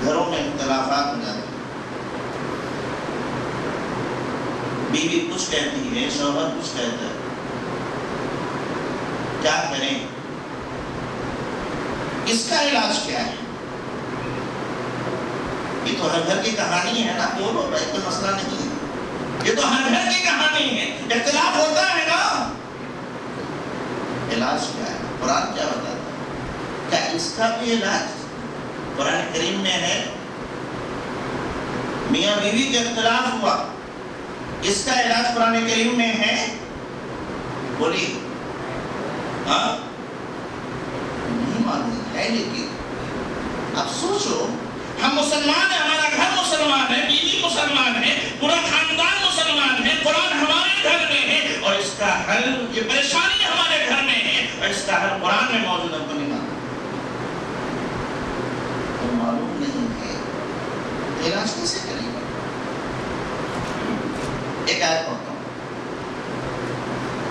گھروں میں اختلافات ہو جاتے ہیں. بیوی کچھ کہتی ہے، شوہر کچھ کہتا ہے. کیا کریں؟ اس کا علاج کیا ہے؟ یہ تو ہر گھر کی کہانی ہے نا. بولو بھائی کوئی مسئلہ نہیں ہے، یہ تو ہر گھر کی کہانی ہے. اختلاف ہوتا ہے نا. علاج کیا ہے؟ قرآن کیا بتاتا ہے؟ کیا اس کا بھی علاج قرآن کریم میں ہے؟ میاں بیوی کا اختلاف ہوا، اس کا علاج قرآن کریم میں ہے؟ بولیے. ہاں نہیں معلوم ہے. لیکن اب سوچو، ہم مسلمان ہیں، ہمارا گھر مسلمان ہے، بیوی مسلمان ہے، پورا خاندان مسلمان ہے، قرآن ہمارے گھر میں ہے اور اس کا حل، یہ پریشانی ہمارے گھر میں ہے اور اس کا حل قرآن میں موجود ہے. ہم کو نہیں معلوم نہیں ہے. علاج کیسے کریں گے؟ ایک آیت پڑھتا ہوں.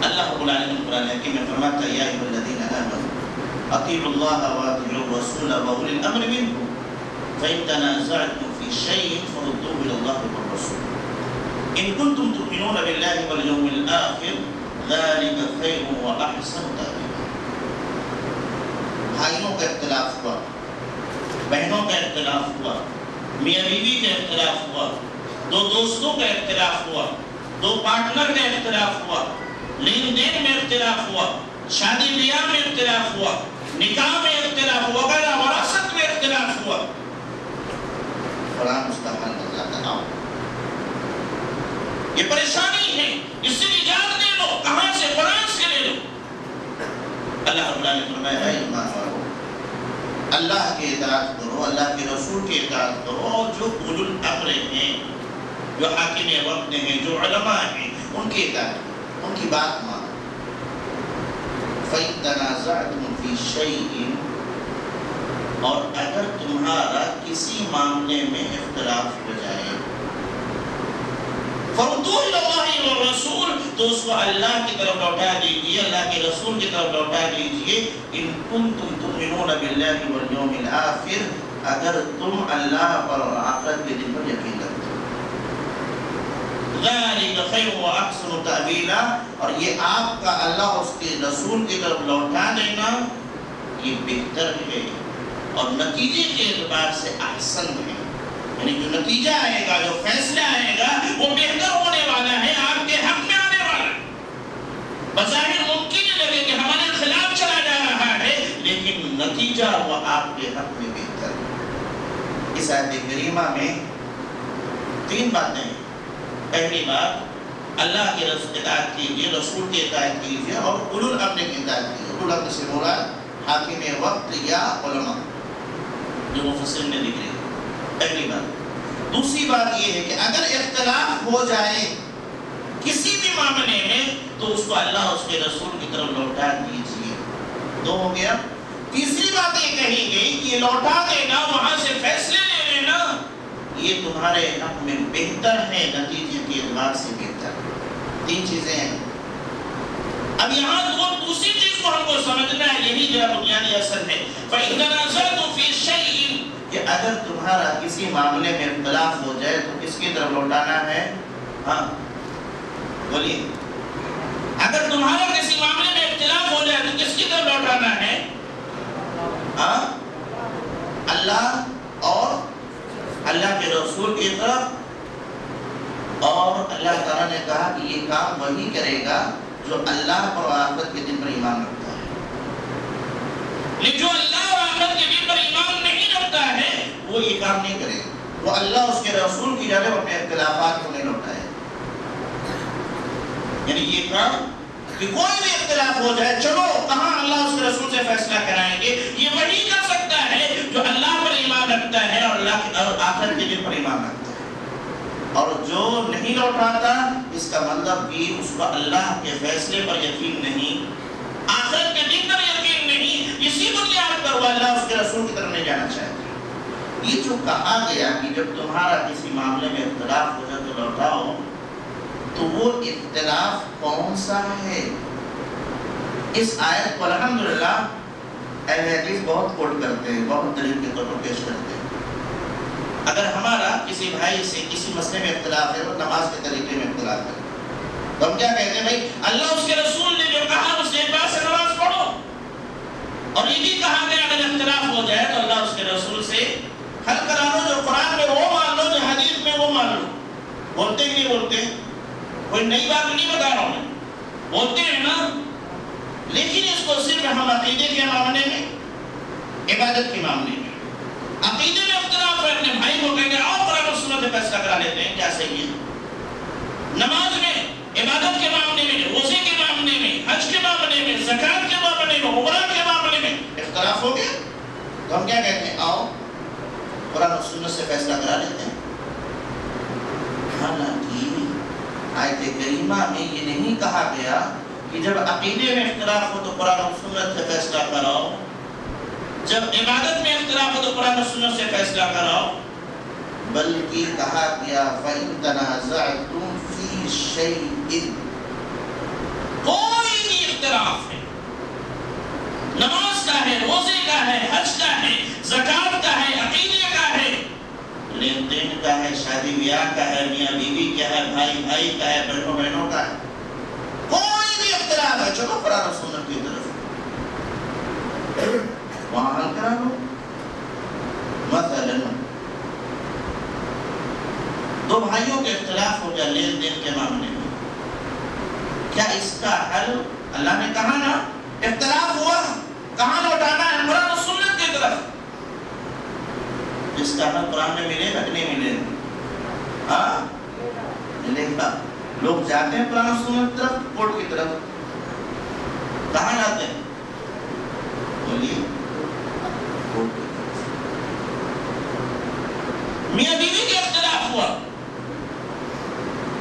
اللہ رب العالمین قرآن حکیم میں فرماتا ہے یا ایھا الذین آمنوا اطیعوا اللہ واطیعوا الرسول واولی الامر منکم فإن تنازعتم في شيء فردوه إلى الله والرسول إن كنتم تؤمنون بالله واليوم الآخر ذلك خير وأحسن تأويلا. بھائیوں کا اختلاف ہوا، بہنوں کا اختلاف ہوا، میاں بیوی کا اختلاف ہوا، دو دوستوں کا اختلاف ہوا، دو پارٹنر کا اختلاف ہوا، لین دین میں اختلاف ہوا، شادی بیاہ میں اختلاف ہوا، نکاح میں اختلاف ہوا، وغیرہ وراثت میں اختلاف ہوا. قرآن اس کا حل بتاتا ہے. یہ پریشانی ہے، اس سے نجات لے لو. کہاں سے؟ قرآن سے لے لو. اللہ رب العالمین نے فرمایا اے ایمان والو اللہ کی اطاعت کرو، اللہ کے رسول کی اطاعت کرو، اور جو اولو الامر ہیں، جو حاکم وقت ہیں، جو علماء ہیں، ان کی اطاعت کرو، ان کی بات مانو۔ فَإِن تَنَازَعْتُمْ فِي شَيْءٍ، اور اگر تمہارا کسی معاملے میں اختلاف ہو جائے، فَرُدُّوهُ إِلَى اللَّهِ وَالرَّسُولِ، تو اس کو اللہ کی طرف لوٹا دیجئے، اللہ کے رسول کی طرف لوٹا دیجئے۔ إِن كُنتُمْ تُؤْمِنُونَ بِاللَّهِ وَالْيَوْمِ الْآخِرِ، اگر تم اللہ پر اور آخرت کے دن پر یقین رکھتے ہو۔ ذَلِكَ خَيْرٌ وَأَحْسَنُ تَأْوِيلًا، اور یہ آپ کا اللہ اس کے رسول کی طرف لوٹا دینا یہ بہتر ہے اور نتیجے کے اعتبار سے احسن ہے، یعنی جو نتیجہ آئے گا، جو فیصلہ آئے گا وہ بہتر ہونے والا ہے، آپ کے حق میں آنے والا ہے۔ بظاہر ممکن لگے کہ ہمارے خلاف چلا جا رہا ہے، لیکن نتیجہ وہ آپ کے حق میں بہتر ہے۔ اس آیت کریمہ میں تین باتیں ہیں۔ پہلی بات، اللہ کے اطاعت کیجیے، رسول کی اطاعت کیجیے، اور اولو الامر کی اطاعت کیجیے۔ اولو الامر سے مراد حاکم وقت یا علماء، جو مفسرین نے ذکر ہے، پہلی بات۔ دوسری بات یہ ہے کہ اگر اختلاف ہو جائے کسی بھی معاملے میں تو اس کو اللہ اس کے رسول کی طرف لوٹا دیجیے۔ دو ہو گیا۔ تیسری بات یہ کہی گئی کہ یہ لوٹا دینا، وہاں سے فیصلے لے لینا، یہ تمہارے حق میں بہتر ہے، نتیجے کے اعتبار سے بہتر ہے۔ تین چیزیں ہیں۔ اب یہاں دوسری چیز کو ہم کو سمجھنا ہے، یہی جو بنیادی اصل ہے۔ فَإِن تَنَازَعْتُمْ فِي شَيْءٍ، کہ اگر تمہارا کسی معاملے میں اختلاف ہو جائے تو کس کی طرف لوٹانا ہے؟ ہاں بولیے، اگر تمہارا کسی معاملے میں اختلاف ہو جائے تو کس کی طرف لوٹانا ہے؟ ہاں اللہ اور اللہ کے رسول کی طرف، اور اللہ تعالیٰ نے کہا کہ یہ کام وہی کرے گا جو اللہ پر آخرت کے دن پر ایمان رکھتا ہے۔ لیکن جو اللہ اور آخرت کے دن پر ایمان نہیں رکھتا ہے وہ یہ کام نہیں کرے گا، وہ اللہ اس کے رسول کی جانب اپنے اختلافات کو نہیں لوٹائے۔ یعنی یہ کام کہ کوئی بھی اختلاف ہو جائے، چلو کہاں اللہ اس کے رسول سے فیصلہ کرائیں گے، یہ وہی کر سکتا ہے جو اللہ پر ایمان رکھتا ہے اور اللہ اور آخرت کے دن پر ایمان رکھتا ہے۔ اور جو نہیں لوٹاتا، اس کا مطلب کہ اس کو اللہ کے فیصلے پر یقین نہیں، آخرت کے دن پر یقین نہیں، اسی بنیاد پر وہ اللہ اس کے رسول کی طرف نہیں جانا چاہتا۔ یہ جو کہا گیا کہ جب تمہارا کسی معاملے میں اختلاف ہو جائے تو لوٹاؤ، تو وہ اختلاف کون سا ہے؟ اس آیت کو الحمدللہ اہل حدیث بہت کوٹ کرتے ہیں، بہت دلیل کے طور پر پیش کرتے ہیں۔ اگر ہمارا کسی بھائی سے کسی مسئلے میں اختلاف ہے، وہ نماز کے طریقے میں اختلاف ہے، تو ہم کیا کہتے ہیں؟ بھائی اللہ اس کے رسول نے جو کہا اس کے بعد سے نماز پڑھو، اور یہ بھی کہا گیا اگر اختلاف ہو جائے تو اللہ اس کے رسول سے حل کرا لو، جو قرآن میں وہ مان لو، جو حدیث میں وہ مان لو۔ بولتے کہ نہیں بولتے؟ کوئی نئی بات نہیں بتا رہا ہوں، بولتے ہیں نا، لیکن اس کو صرف ہم عقیدے کے معاملے میں، عبادت کے معاملے میں، عقیدے میں اختلاف ہے، اپنے بھائی کو کہیں گے آؤ قرآن و سنت سے فیصلہ کرا لیتے ہیں، کیا صحیح ہے؟ نماز میں، عبادت کے معاملے میں، روزے کے معاملے میں، حج کے معاملے میں، زکات کے معاملے میں، عمرہ کے معاملے میں اختلاف ہو گیا تو ہم کیا کہتے ہیں؟ آؤ قرآن و سنت سے فیصلہ کرا لیتے ہیں۔ حالانکہ آیت کریمہ میں یہ نہیں کہا گیا کہ جب عقیدے میں اختلاف ہو تو قرآن و سنت سے فیصلہ کراؤ، جب عبادت میں اختلاف ہو تو قرآن و سنت سے فیصلہ کراؤ، بلکہ کہا گیا فَإِن تَنَازَعْتُمْ فِي شَيْءٍ، کوئی بھی اختلاف ہے، نماز کا ہے، روزے کا ہے، حج کا ہے، زکات کا ہے، عقیدے کا ہے، لین دین کا ہے، شادی بیاہ کا ہے، میاں بیوی کا ہے، بھائی بھائی کا ہے، بہنوں بہنوں کا ہے، کوئی بھی اختلاف ہے، چلو قرآن و سنت کی طرف وہاں حل کرا لو۔ مثلا دو بھائیوں کے اختلاف ہو جائے لین دین کے معاملے میں، کیا اس کا حل اللہ نے کہا نا اختلاف ہوا کہاں لوٹانا ہے؟ قرآن و سنت کی طرف۔ اس کا حل قرآن میں ملے گا کہ نہیں ملے گا؟ ہاں ملے گا۔ لوگ جاتے ہیں قرآن و سنت کی طرف، کوٹ کی طرف، کہاں جاتے ہیں؟ بولیے میاں بیوی کے اختلاف ہوا،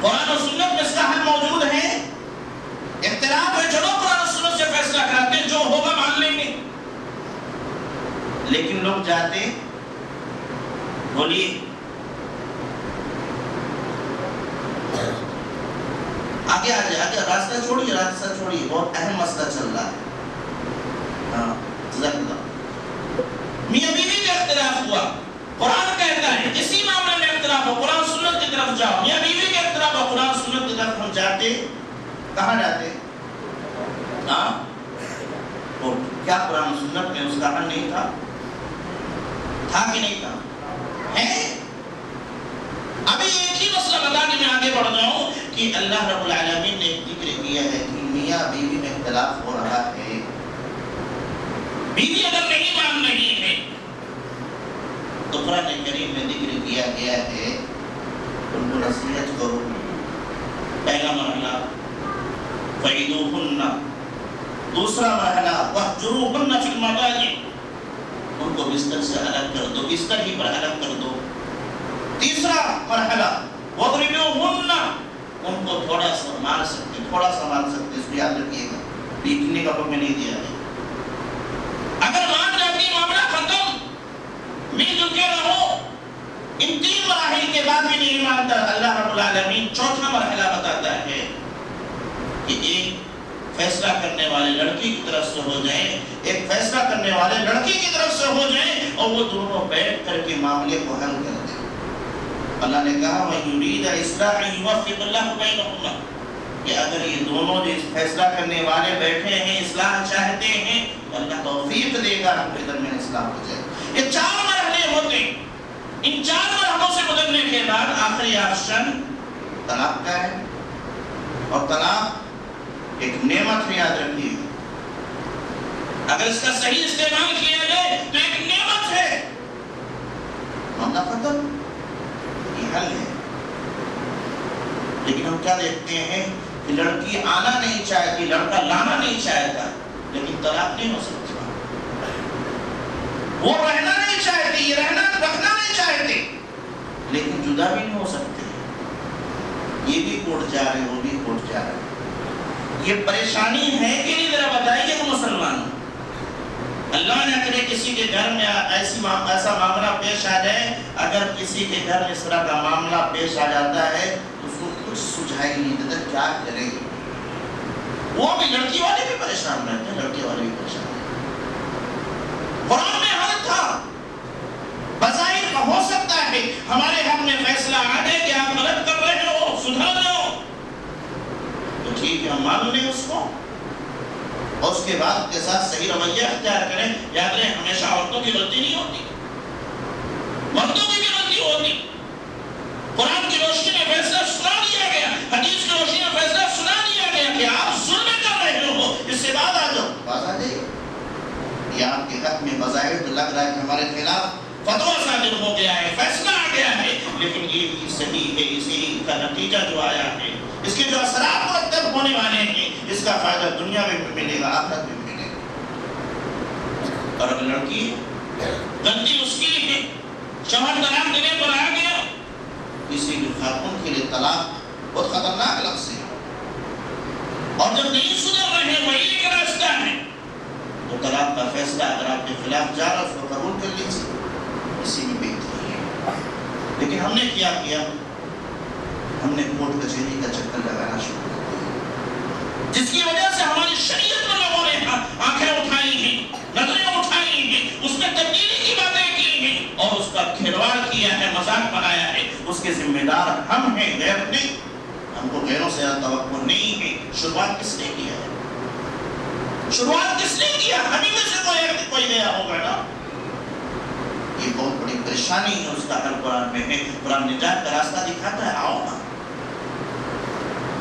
قرآن و سنت میں اس کا حل موجود ہے، اختلاف ہے، چلو قرآن و سنت سے فیصلہ کراتے ہیں، جو ہوگا مان لیں گے، لیکن لوگ جاتے بولیے آگے آجائے، آگے راستہ چھوڑیے، بہت اہم مسئلہ چل رہا ہے۔ ہاں جزاک اللہ۔ میاں بیوی کا اختلاف ہوا، قرآن کہتا ہے اسی معاملے میں اختلاف ہو قرآن سنت کی طرف جاؤ، میاں بیوی کا اختلاف ہو قرآن سنت کی طرف ہم جاتے، کہاں جاتے؟ ہاں کیا قرآن سنت میں اس کا حل نہیں تھا؟ تھا کہ نہیں تھا؟ ہے؟ ابھی ایک ہی مسئلہ بتا کے میں آگے بڑھ جاؤں کہ اللہ رب العالمین نے ذکر کیا ہے کہ میاں بیوی میں اختلاف ہو رہا ہے، بیوی اگر نہیں مان رہی ہے تو قرآن کریم میں ذکر کیا گیا ہے ان کو نصیحت کرو۔ پہلا مرحلہ فَعِدُوهُنَّ، دوسرا مرحلہ وَاهْجُرُوهُنَّ فِي الْمَضَاجِعِ، ان کو بستر سے الگ کر دو، بستر ہی پر الگ کر دو۔ تیسرا مرحلہ وَاضْرِبُوهُنَّ، ان کو تھوڑا سا مار سکتے، اس کو یاد رکھیے گا، پیٹنے کا حکم نہیں دیا ہے۔ اگر مان جاتی معاملہ ختم، مل جل کے رہو، ان تین مراحل کے بعد بھی نہیں مانتا، اللہ رب العالمین چوتھا مرحلہ بتاتا ہے کہ ایک فیصلہ کرنے والے لڑکی کی طرف سے ہو جائیں، ایک فیصلہ کرنے والے لڑکی کی طرف سے ہو جائیں، اور وہ دونوں بیٹھ کر کے معاملے کو حل کر دیں۔ اللہ نے کہا وَيُرِيدَ إِصْلَاحًا يُوَفِّقِ اللَّهُ بَيْنَهُمَا، کہ اگر یہ دونوں جو فیصلہ کرنے والے بیٹھے ہیں اصلاح چاہتے ہیں تو اللہ توفیق دے گا ان کے درمیان اصلاح ہو جائے۔ یہ چار مرحلے ہوتے ہیں، ان چار مرحلوں سے گزرنے کے بعد آخری آپشن طلاق کا ہے، اور طلاق ایک نعمت ہے، یاد رکھیے، اگر اس کا صحیح استعمال کیا جائے تو ایک نعمت ہے، معاملہ ختم، یہ حل ہے۔ لیکن ہم کیا دیکھتے ہیں کہ لڑکی آنا نہیں چاہتی، لڑکا لانا نہیں چاہتا، لیکن طلاق نہیں ہو سکتی، وہ رہنا نہیں چاہتی، یہ رکھنا نہیں چاہتے، لیکن جدا بھی نہیں ہو سکتے، یہ بھی کوٹ جا رہے، وہ بھی کوٹ جا رہے۔ یہ پریشانی ہے کہ نہیں، ذرا بتائیے کہ مسلمان اللہ نہ کرے کسی کے گھر میں ایسا معاملہ پیش آ جائے، اگر کسی کے گھر اس طرح کا معاملہ پیش آ جاتا ہے تو اس کو کچھ سجھائی نہیں دیتا، کیا کرے؟ وہ بھی لڑکی والے بھی پریشان رہتے ہیں، لڑکے والے بھی پریشان رہتے ہیں۔ قرآن میں حل تھا، بظاہر ہو سکتا ہے ہمارے حق میں فیصلہ آ جائے کہ آپ غلط کر رہے ہو، سدھر جاؤ، تو ٹھیک ہے ہم مان لیں اس کو، اور اس کے بعد کے ساتھ صحیح رویہ اختیار کریں۔ یاد رہے ہمیشہ عورتوں کی غلطی نہیں ہوتی، مردوں کی بھی غلطی ہوتی۔ قرآن کی روشنی میں فیصلہ سنا دیا گیا، حدیث کی روشنی میں فیصلہ سنا دیا گیا کہ آپ ظلم کر رہے ہو، اس سے بعد آ جاؤ، باز آ جائیے۔ یہ آپ کے حق میں بظاہر تو لگ رہا ہے کہ ہمارے خلاف فتویٰ صادر ہو گیا ہے، فیصلہ آ گیا ہے، لیکن یہ بھی صحیح ہے، اسی کا نتیجہ جو آیا ہے، اس کے جو اثرات مرتب ہونے والے ہیں، اس کا فائدہ دنیا میں بھی ملے گا، آخرت میں بھی ملے گا۔ اور اگر لڑکی غلطی اس کی ہے، شوہر طلاق دینے پر آ گیا، کسی بھی خاتون کے لیے طلاق بہت خطرناک لفظ ہے، اور جب نہیں سدھر رہے وہی ایک راستہ ہے تو طلاق کا فیصلہ اگر آپ کے خلاف جا رہا اس کو قبول کر لیجیے، اسی میں بہتری ہے۔ لیکن ہم نے کیا ہم نے کورٹ کچہری کا چکر لگانا شروع کر دیا، جس کی وجہ سے ہماری شریعت میں لوگوں نے آنکھیں اٹھائی ہیں، نظریں اٹھائی ہیں، اس میں تبدیلی کی باتیں کی ہیں، اور اس کا کھلواڑ کیا ہے، مذاق بنایا ہے۔ اس کے ذمہ دار ہم ہیں، غیر نہیں، ہم کو غیروں سے توقع نہیں ہے۔ شروعات کس نے کیا ہے؟ شروعات کس نے کیا؟ ہمیں میں سے کوئی گیا ہوگا نا۔ یہ بہت بڑی پریشانی ہے، اس کا حل قرآن میں ہے، قرآن نجات کا راستہ دکھاتا ہے، آؤ نا۔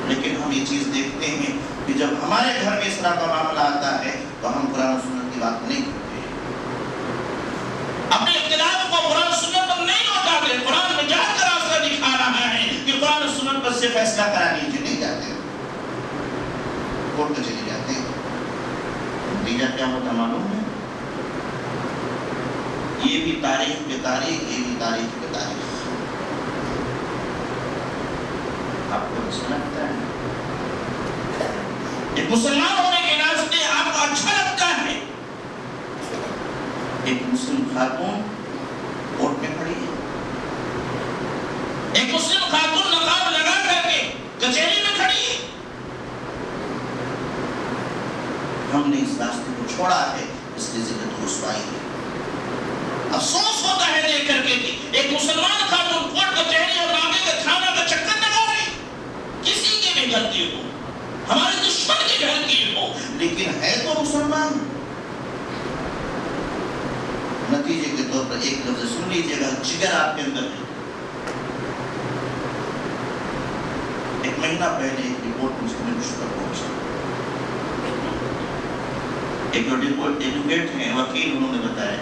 لیکن ہم یہ چیز دیکھتے ہیں کہ جب ہمارے گھر میں اس طرح کا معاملہ آتا ہے تو ہم قرآن و سنت کی بات نہیں کرتے ہیں، اپنے اختلاف کو قرآن و سنت پر نہیں لوٹاتے۔ قرآن نجات کا راستہ دکھا رہا ہے کہ قرآن و سنت پر سے فیصلہ کرا لیجیے، نہیں جاتے، کورٹ میں چلے جاتے۔ نتیجہ کیا ہوتا معلوم ہے؟ یہ بھی تاریخ پہ تاریخ، یہ بھی تاریخ پہ تاریخ. آپ کو اچھا لگتا ہے؟ ایک مسلمان ہونے کے ناطے آپ کو اچھا لگتا ہے ایک مسلم خاتون کورٹ میں کھڑی ہے، ایک مسلم خاتون نقاب لگا کر کے کچہری میں کھڑی ہے؟ ہم نے اس راستے کو چھوڑا ہے، اس کی ذلت و رسوائی ہے. افسوس ہوتا ہے دیکھ کر کے کہ ایک مسلمان خاتون کورٹ کچہری اور آگے کا تھانہ کا چکر لگا رہی، کسی کے بھی گھر کی ہو، ہمارے دشمن کے گھر کی ہو، لیکن ہے تو مسلمان. نتیجے کے طور پر ایک لفظ سن لیجیے گا، جگر آپ کے اندر ہے. ایک مہینہ پہلے ایک رپورٹ مجھ پر پہنچا. ایک جو ایڈوکیٹ ہیں، وکیل، انہوں نے بتایا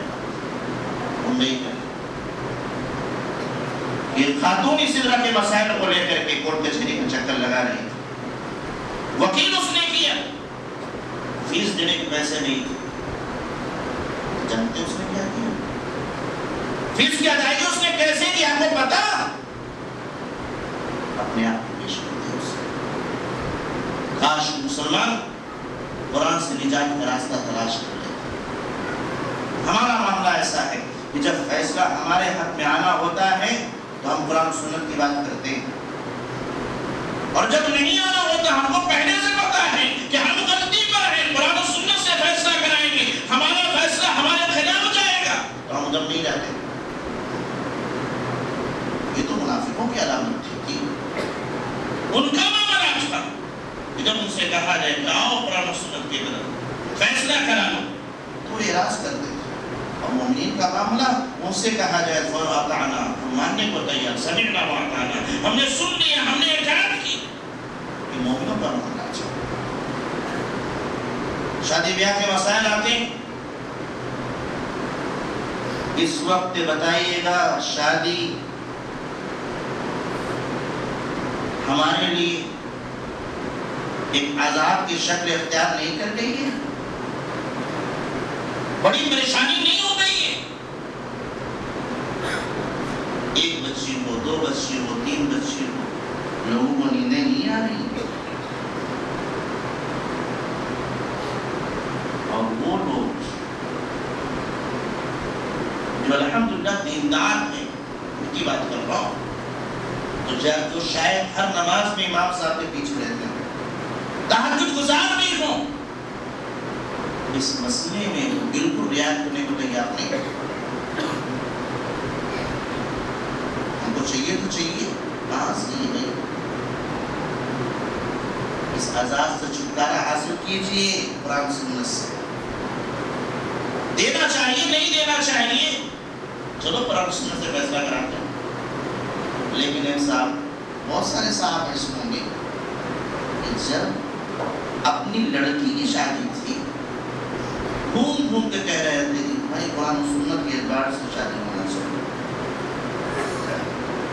ممبئی کا یہ خاتون اس طرح کے مسائل کو لے کر کے کورٹ کچہری کا چکر لگا رہی تھی. وکیل اس نے کیا، فیس دینے کے پیسے نہیں تھے. جانتے اس نے کیا کیا؟ فیس کی ادائیگی اس نے کیسے کی آپ کو پتا؟ اپنے آپ کو پیش کر دیا اس نے. کاش مسلمان قرآن سے نجات کا راستہ تلاش کر لے. ہمارا معاملہ ایسا ہے کہ جب فیصلہ ہمارے حق میں آنا ہوتا ہے تو ہم قرآن سنت کی بات کرتے ہیں، اور جب نہیں آنا ہوتا ہم کو پہلے سے پتا ہے کہ ہم غلطی پر ہیں، قرآن و سنت سے فیصلہ کرائیں گے، ہمارا فیصلہ ہمارے خلاف جائے گا تو ہم ادھر نہیں جاتے. یہ تو منافقوں کی علامت تھی. ان کا معاملہ تھا کہ جب ان سے کہا جائے کہ آؤ قرآن و سنت کی طرف فیصلہ کرا لو تو اعراض کر دیتے. اور مومنین کا معاملہ ان سے کہا جائے فَأَطَعْنَا، ہم ماننے کو تیار، سَمِعْنَا وَأَطَعْنَا، ہم نے سن لیا، ہم نے اطاعت کی. یہ مومنوں کا معاملہ ہے. شادی بیاہ کے مسائل آتے ہیں. اس وقت بتائیے گا شادی ہمارے لیے ایک عذاب کی شکل اختیار نہیں کر گئی ہے؟ بڑی پریشانی نہیں ہو گئی ہے؟ ایک بچی ہو، دو بچی ہو، تین بچی ہو، لوگوں کو نیندیں نہیں آ رہی. اور وہ لوگ جو الحمدللہ دیندار ہیں، ان کی بات کر رہا ہوں، جو شاید ہر نماز میں امام صاحب کے پیچھے رہتے ہیں، تہجد گزار بھی ہوں، اس مسئلے میں بالکل رعایت کرنے کو تیار نہیں. ہم کو چاہیے تو چاہیے، کہاں سے نہیں. اس عذاب سے چھٹکارا حاصل کیجیے قرآن سنت سے. دینا چاہیے نہیں دینا چاہیے، چلو قرآن سنت سے فیصلہ کراتے ہیں. لیکن ایک صاحب، بہت سارے صاحب ایسے ہوں گے کہ جب اپنی لڑکی کی شادی تھی گھوم گھوم کے کہہ رہے تھے کہ بھائی قرآن و سنت کے اعتبار سے شادی ہونا چاہیے،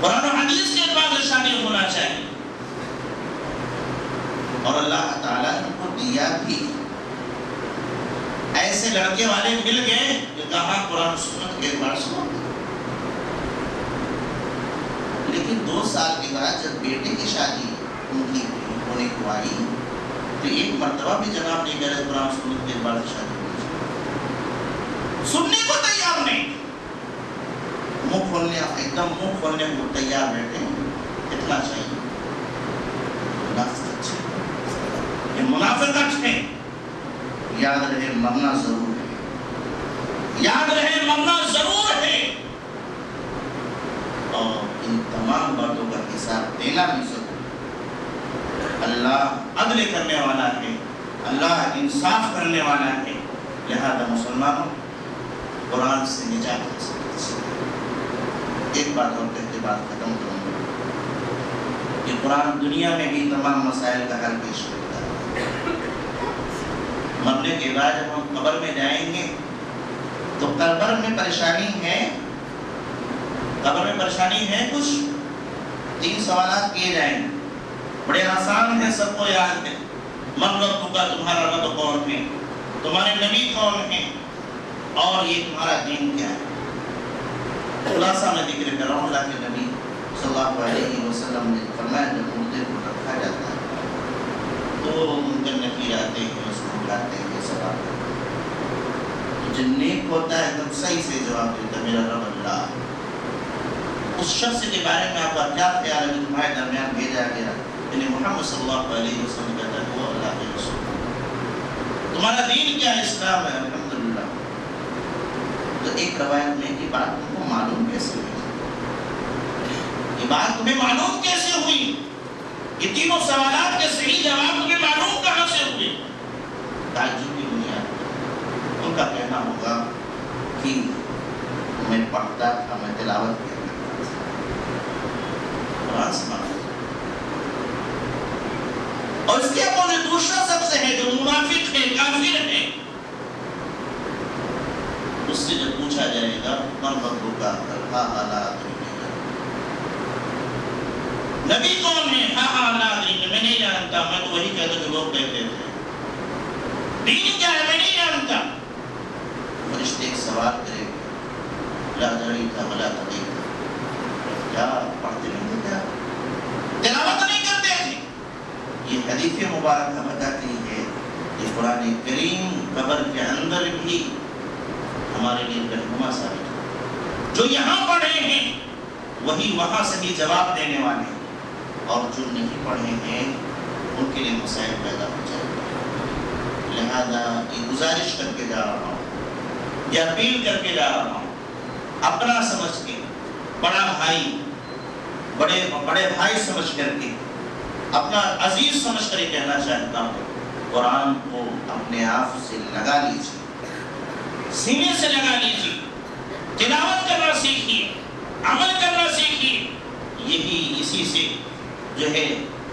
قرآن و حدیث کے اعتبار سے شادی ہونا چاہیے. اور اللہ تعالیٰ نے ان کو دیا بھی. ایسے لڑکے والے مل گئے کہ کہا قرآن و سنت کے اعتبار سے ہونا. لیکن 2 سال کے بعد جب بیٹے کی شادی ان کی ہونے کو آئی تو ایک مرتبہ بھی جناب نہیں کہہ رہے قرآن و سنت کے اعتبار سے شادی ہونا چاہیے. سننے کو تیار نہیں، منہ کھولنے ایک دم منہ کھولنے کو تیار بیٹھے. اتنا چاہیے. منافقت ہے، یہ منافقت ہے. یاد رہے مرنا ضرور ہے، یاد رہے مرنا ضرور ہے. اور ان تمام باتوں کا حساب دینا بھی ضرور. اللہ عدل کرنے والا ہے، اللہ انصاف کرنے والا ہے. لہذا مسلمانوں قرآن سے نجات حاصل کیجیے. ایک بات اور کہتے بات ختم کروں گا کہ قرآن دنیا میں بھی تمام مسائل کا حل پیش کرتا ہے. مرنے کے بعد جب ہم قبر میں جائیں گے تو قبر میں پریشانی ہے، قبر میں پریشانی ہے. کچھ 3 سوالات کیے جائیں گے، بڑے آسان ہیں، سب کو یاد ہے. من رب کا، تمہارا رب کون ہے، تمہارے نبی کون ہیں، اور یہ تمہارا دین کیا ہے. خلاصہ میں ذکر کر رہا ہوں، اللہ کے نبی صلی اللہ علیہ وسلم نے فرمایا جب مردے کو رکھا جاتا ہے تو منکر نکیر آتے ہیں، اس کو بلاتے ہیں، سوال کرتے ہیں، تو جن نیک ہوتا ہے تب صحیح سے جواب دیتا ہے میرا رب اللہ۔ اس شخص کے بارے میں آپ کا کیا خیال ہے جو تمہارے درمیان بھیجا گیا؟ یعنی محمد صلی اللہ علیہ وسلم کہتا ہے وہ اللہ کے رسول، تمہارا دین کیا ہے؟ اسلام ہے، الحمدللہ۔ تو ایک روایت میں یہ بات تم کو معلوم کیسے ہوئی؟ یہ بات تمہیں معلوم کیسے ہوئی؟ یہ تینوں سوالات کے صحیح جواب تمہیں معلوم کہاں سے ہوئے؟ تعجب کی بنیاد ان کا کہنا ہوگا کہ میں پڑھتا تھا، میں تلاوت کیا کرتا تھا، قرآن سنا۔ اور اس کے اپنے دوسرا سب سے ہے جو منافق ہے، کافر ہے، اس سے جب پوچھا جائے گا من ربک ہا حالات نبی کون ہے؟ ہا حالات میں نہیں جانتا، میں تو وہی کہتا جو لوگ کہتے تھے۔ دین کیا ہے؟ میں نہیں جانتا۔ فرشتے ایک سوال کرے گا لا دریت ولا تقیت، کیا پڑھتے نہیں تھے؟ کیا تلاوت نہیں کرتے تھے؟ یہ حدیث مبارکہ بتاتی ہے، یہ قرآن کریم قبر کے اندر بھی ہمارے لیے رہنما ثابت ہے۔ جو یہاں پڑھے ہیں وہی وہاں سے بھی جواب دینے والے ہیں، اور جو نہیں پڑھے ہیں ان کے لیے مسائل پیدا ہو جائے گا۔ لہذا یہ گزارش کر کے جا رہا ہوں، یہ اپیل کر کے جا رہا ہوں، اپنا سمجھ کے، بڑا بھائی، بڑے بھائی سمجھ کر کے، اپنا عزیز سمجھ کر یہ کہنا چاہتا ہوں، قرآن کو اپنے آپ سے لگا لیجیے، سینے سے لگا لیجیے، تلاوت کرنا سیکھیے، عمل کرنا سیکھیے۔ یہی اسی سے جو ہے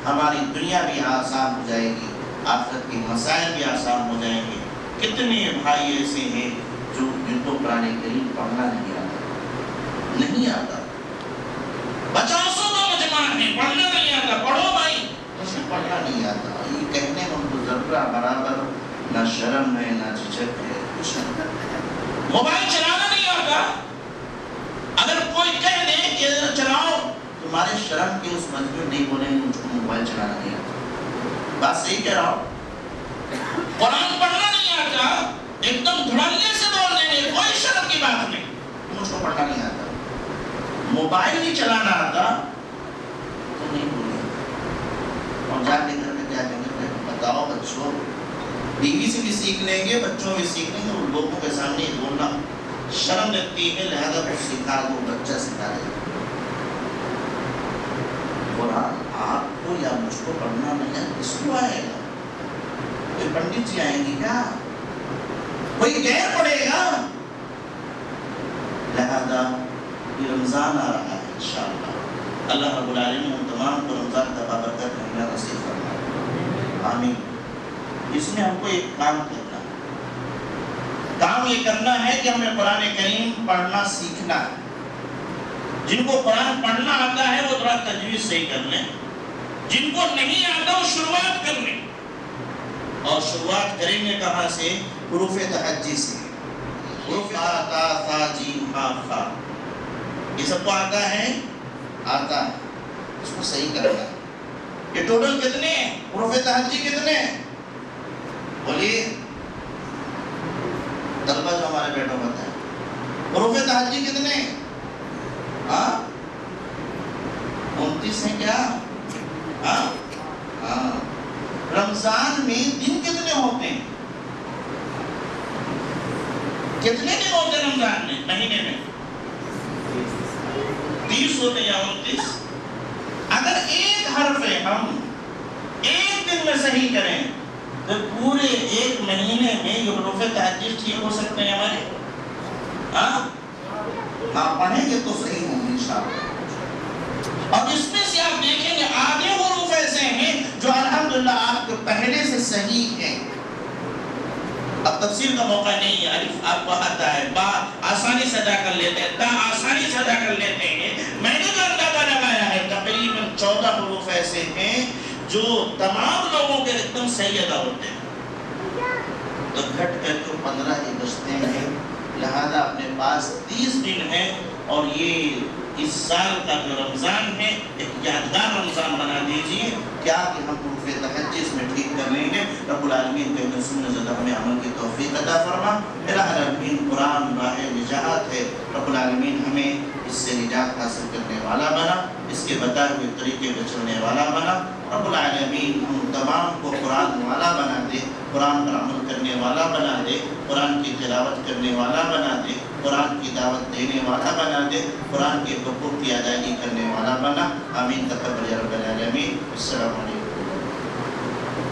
ہماری دنیا بھی آسان ہو جائے گی، آخرت کے مسائل بھی آسان ہو جائیں گے۔ کتنے بھائی ایسے ہیں جو جن کو قرآن کریم پڑھنا نہیں آتا، 50 کا مجمع ہے، پڑھنا نہیں آتا، پڑھو بھائی، مجھے پڑھنا نہیں آتا، یہ کہنے میں ان کو ذرہ برابر نہ شرم ہے نہ جھجک ہے، کچھ نہیں۔ موبائل چلانا نہیں آتا، اگر کوئی کہہ دے کہ چلاؤ، تمہارے شرم کے اس مجمع نہیں بولیں گے مجھ کو موبائل چلانا نہیں آتا۔ بات صحیح کہہ رہا ہوں؟ قرآن پڑھنا نہیں آتا، ایک دم دھڑلے سے بول دیں گے، کوئی شرم کی بات نہیں، مجھ کو پڑھنا نہیں آتا۔ موبائل نہیں چلانا آتا تو نہیں بولیں گے، اور جا کے گھر میں کیا کہیں گے؟ بتاؤ بچوں، بیوی سے بھی سیکھ لیں گے، بچوں بھی سیکھ لیں گے، اور لوگوں کے سامنے بولنا شرم لگتی ہے، لہذا کچھ سکھا دو، بچہ سکھا دے۔ قرآن آپ کو یا مجھ کو پڑھنا نہیں ہے، کس کو آئے گا؟ کوئی پنڈت جی آئیں گے کیا؟ کوئی غیر پڑھے گا؟ لہذا یہ رمضان آ رہا ہے انشاءاللہ، اللہ رب العالمین ہم تمام کو رمضان کا بابرکت مہینہ نصیب فرمائے، آمین۔ اس میں ہم کو ایک کام کرنا ہے، کام یہ کرنا ہے کہ ہمیں قرآن کریم پڑھنا سیکھنا ہے۔ جن کو قرآن پڑھنا آتا ہے وہ تھوڑا تجویز صحیح کر لیں، جن کو نہیں آتا وہ شروعات کر لیں، اور شروعات کریں گے کہاں سے؟ حروف تہجی سے، حروف تا ثا جیم ہا خا، یہ سب کو آتا ہے؟ آتا ہے، اس کو صحیح کرنا ہے۔ یہ ٹوٹل کتنے ہیں؟ حروف تہجی کتنے ہیں؟ بولیے طلبہ جو ہمارے بیٹوں کو بتائیں، حروف تہجی کتنے ہیں؟ 29 ہیں کیا؟ رمضان میں دن کتنے ہوتے ہیں؟ کتنے دن ہوتے ہیں رمضان میں؟ مہینے میں 30 ہوتے ہیں یا 29؟ اگر ایک حرف ہم ایک دن میں صحیح کریں تو پورے ایک مہینے میں یہ حروف تہجی ٹھیک ہو سکتے ہیں ہمارے؟ آپ پڑھیں گے تو صحیح ہوں گے انشاءاللہ۔ اور اس میں سے آپ دیکھیں گے آگے حروف ایسے ہیں جو الحمدللہ آپ کے پہلے سے صحیح ہیں۔ اب تفسیر کا موقع نہیں ہے، الف آپ کو آتا ہے، با آسانی سے ادا کر لیتے ہیں، تا آسانی سے ادا کر لیتے ہیں۔ میں نے جو اندازہ لگایا ہے تقریباً 14 حروف ایسے ہیں جو تمام لوگوں کے ایک دم صحیح ادا ہوتے ہیں، تو گھٹ کر کے 15 ہی بچتے ہیں۔ لہذا اپنے پاس 30 دن ہے، اور یہ اس سال کا جو رمضان ہے ایک یادگار رمضان بنا دیجیے کیا کہ ہم حروف تہجد میں ٹھیک کر لیں گے. رب العالمین کے سنت زدہ ہمیں عمل کی توفیق عطا فرما. الہ العالمین قرآن راہ نجات ہے. رب العالمین ہمیں اس سے نجات حاصل کرنے والا بنا, اس کے بتائے ہوئے طریقے پہ چلنے والا بنا. رب العالمین ہم تمام کو قرآن والا بنا دے, قرآن پر عمل کرنے والا بنا دے, قرآن کی تلاوت کرنے والا بنا دے, قرآن کی دعوت دینے والا بنا دے, قرآن کے حقوق کی ادائیگی کرنے والا بنا. آمین تقبل یا رب العالمین. السلام علیکم.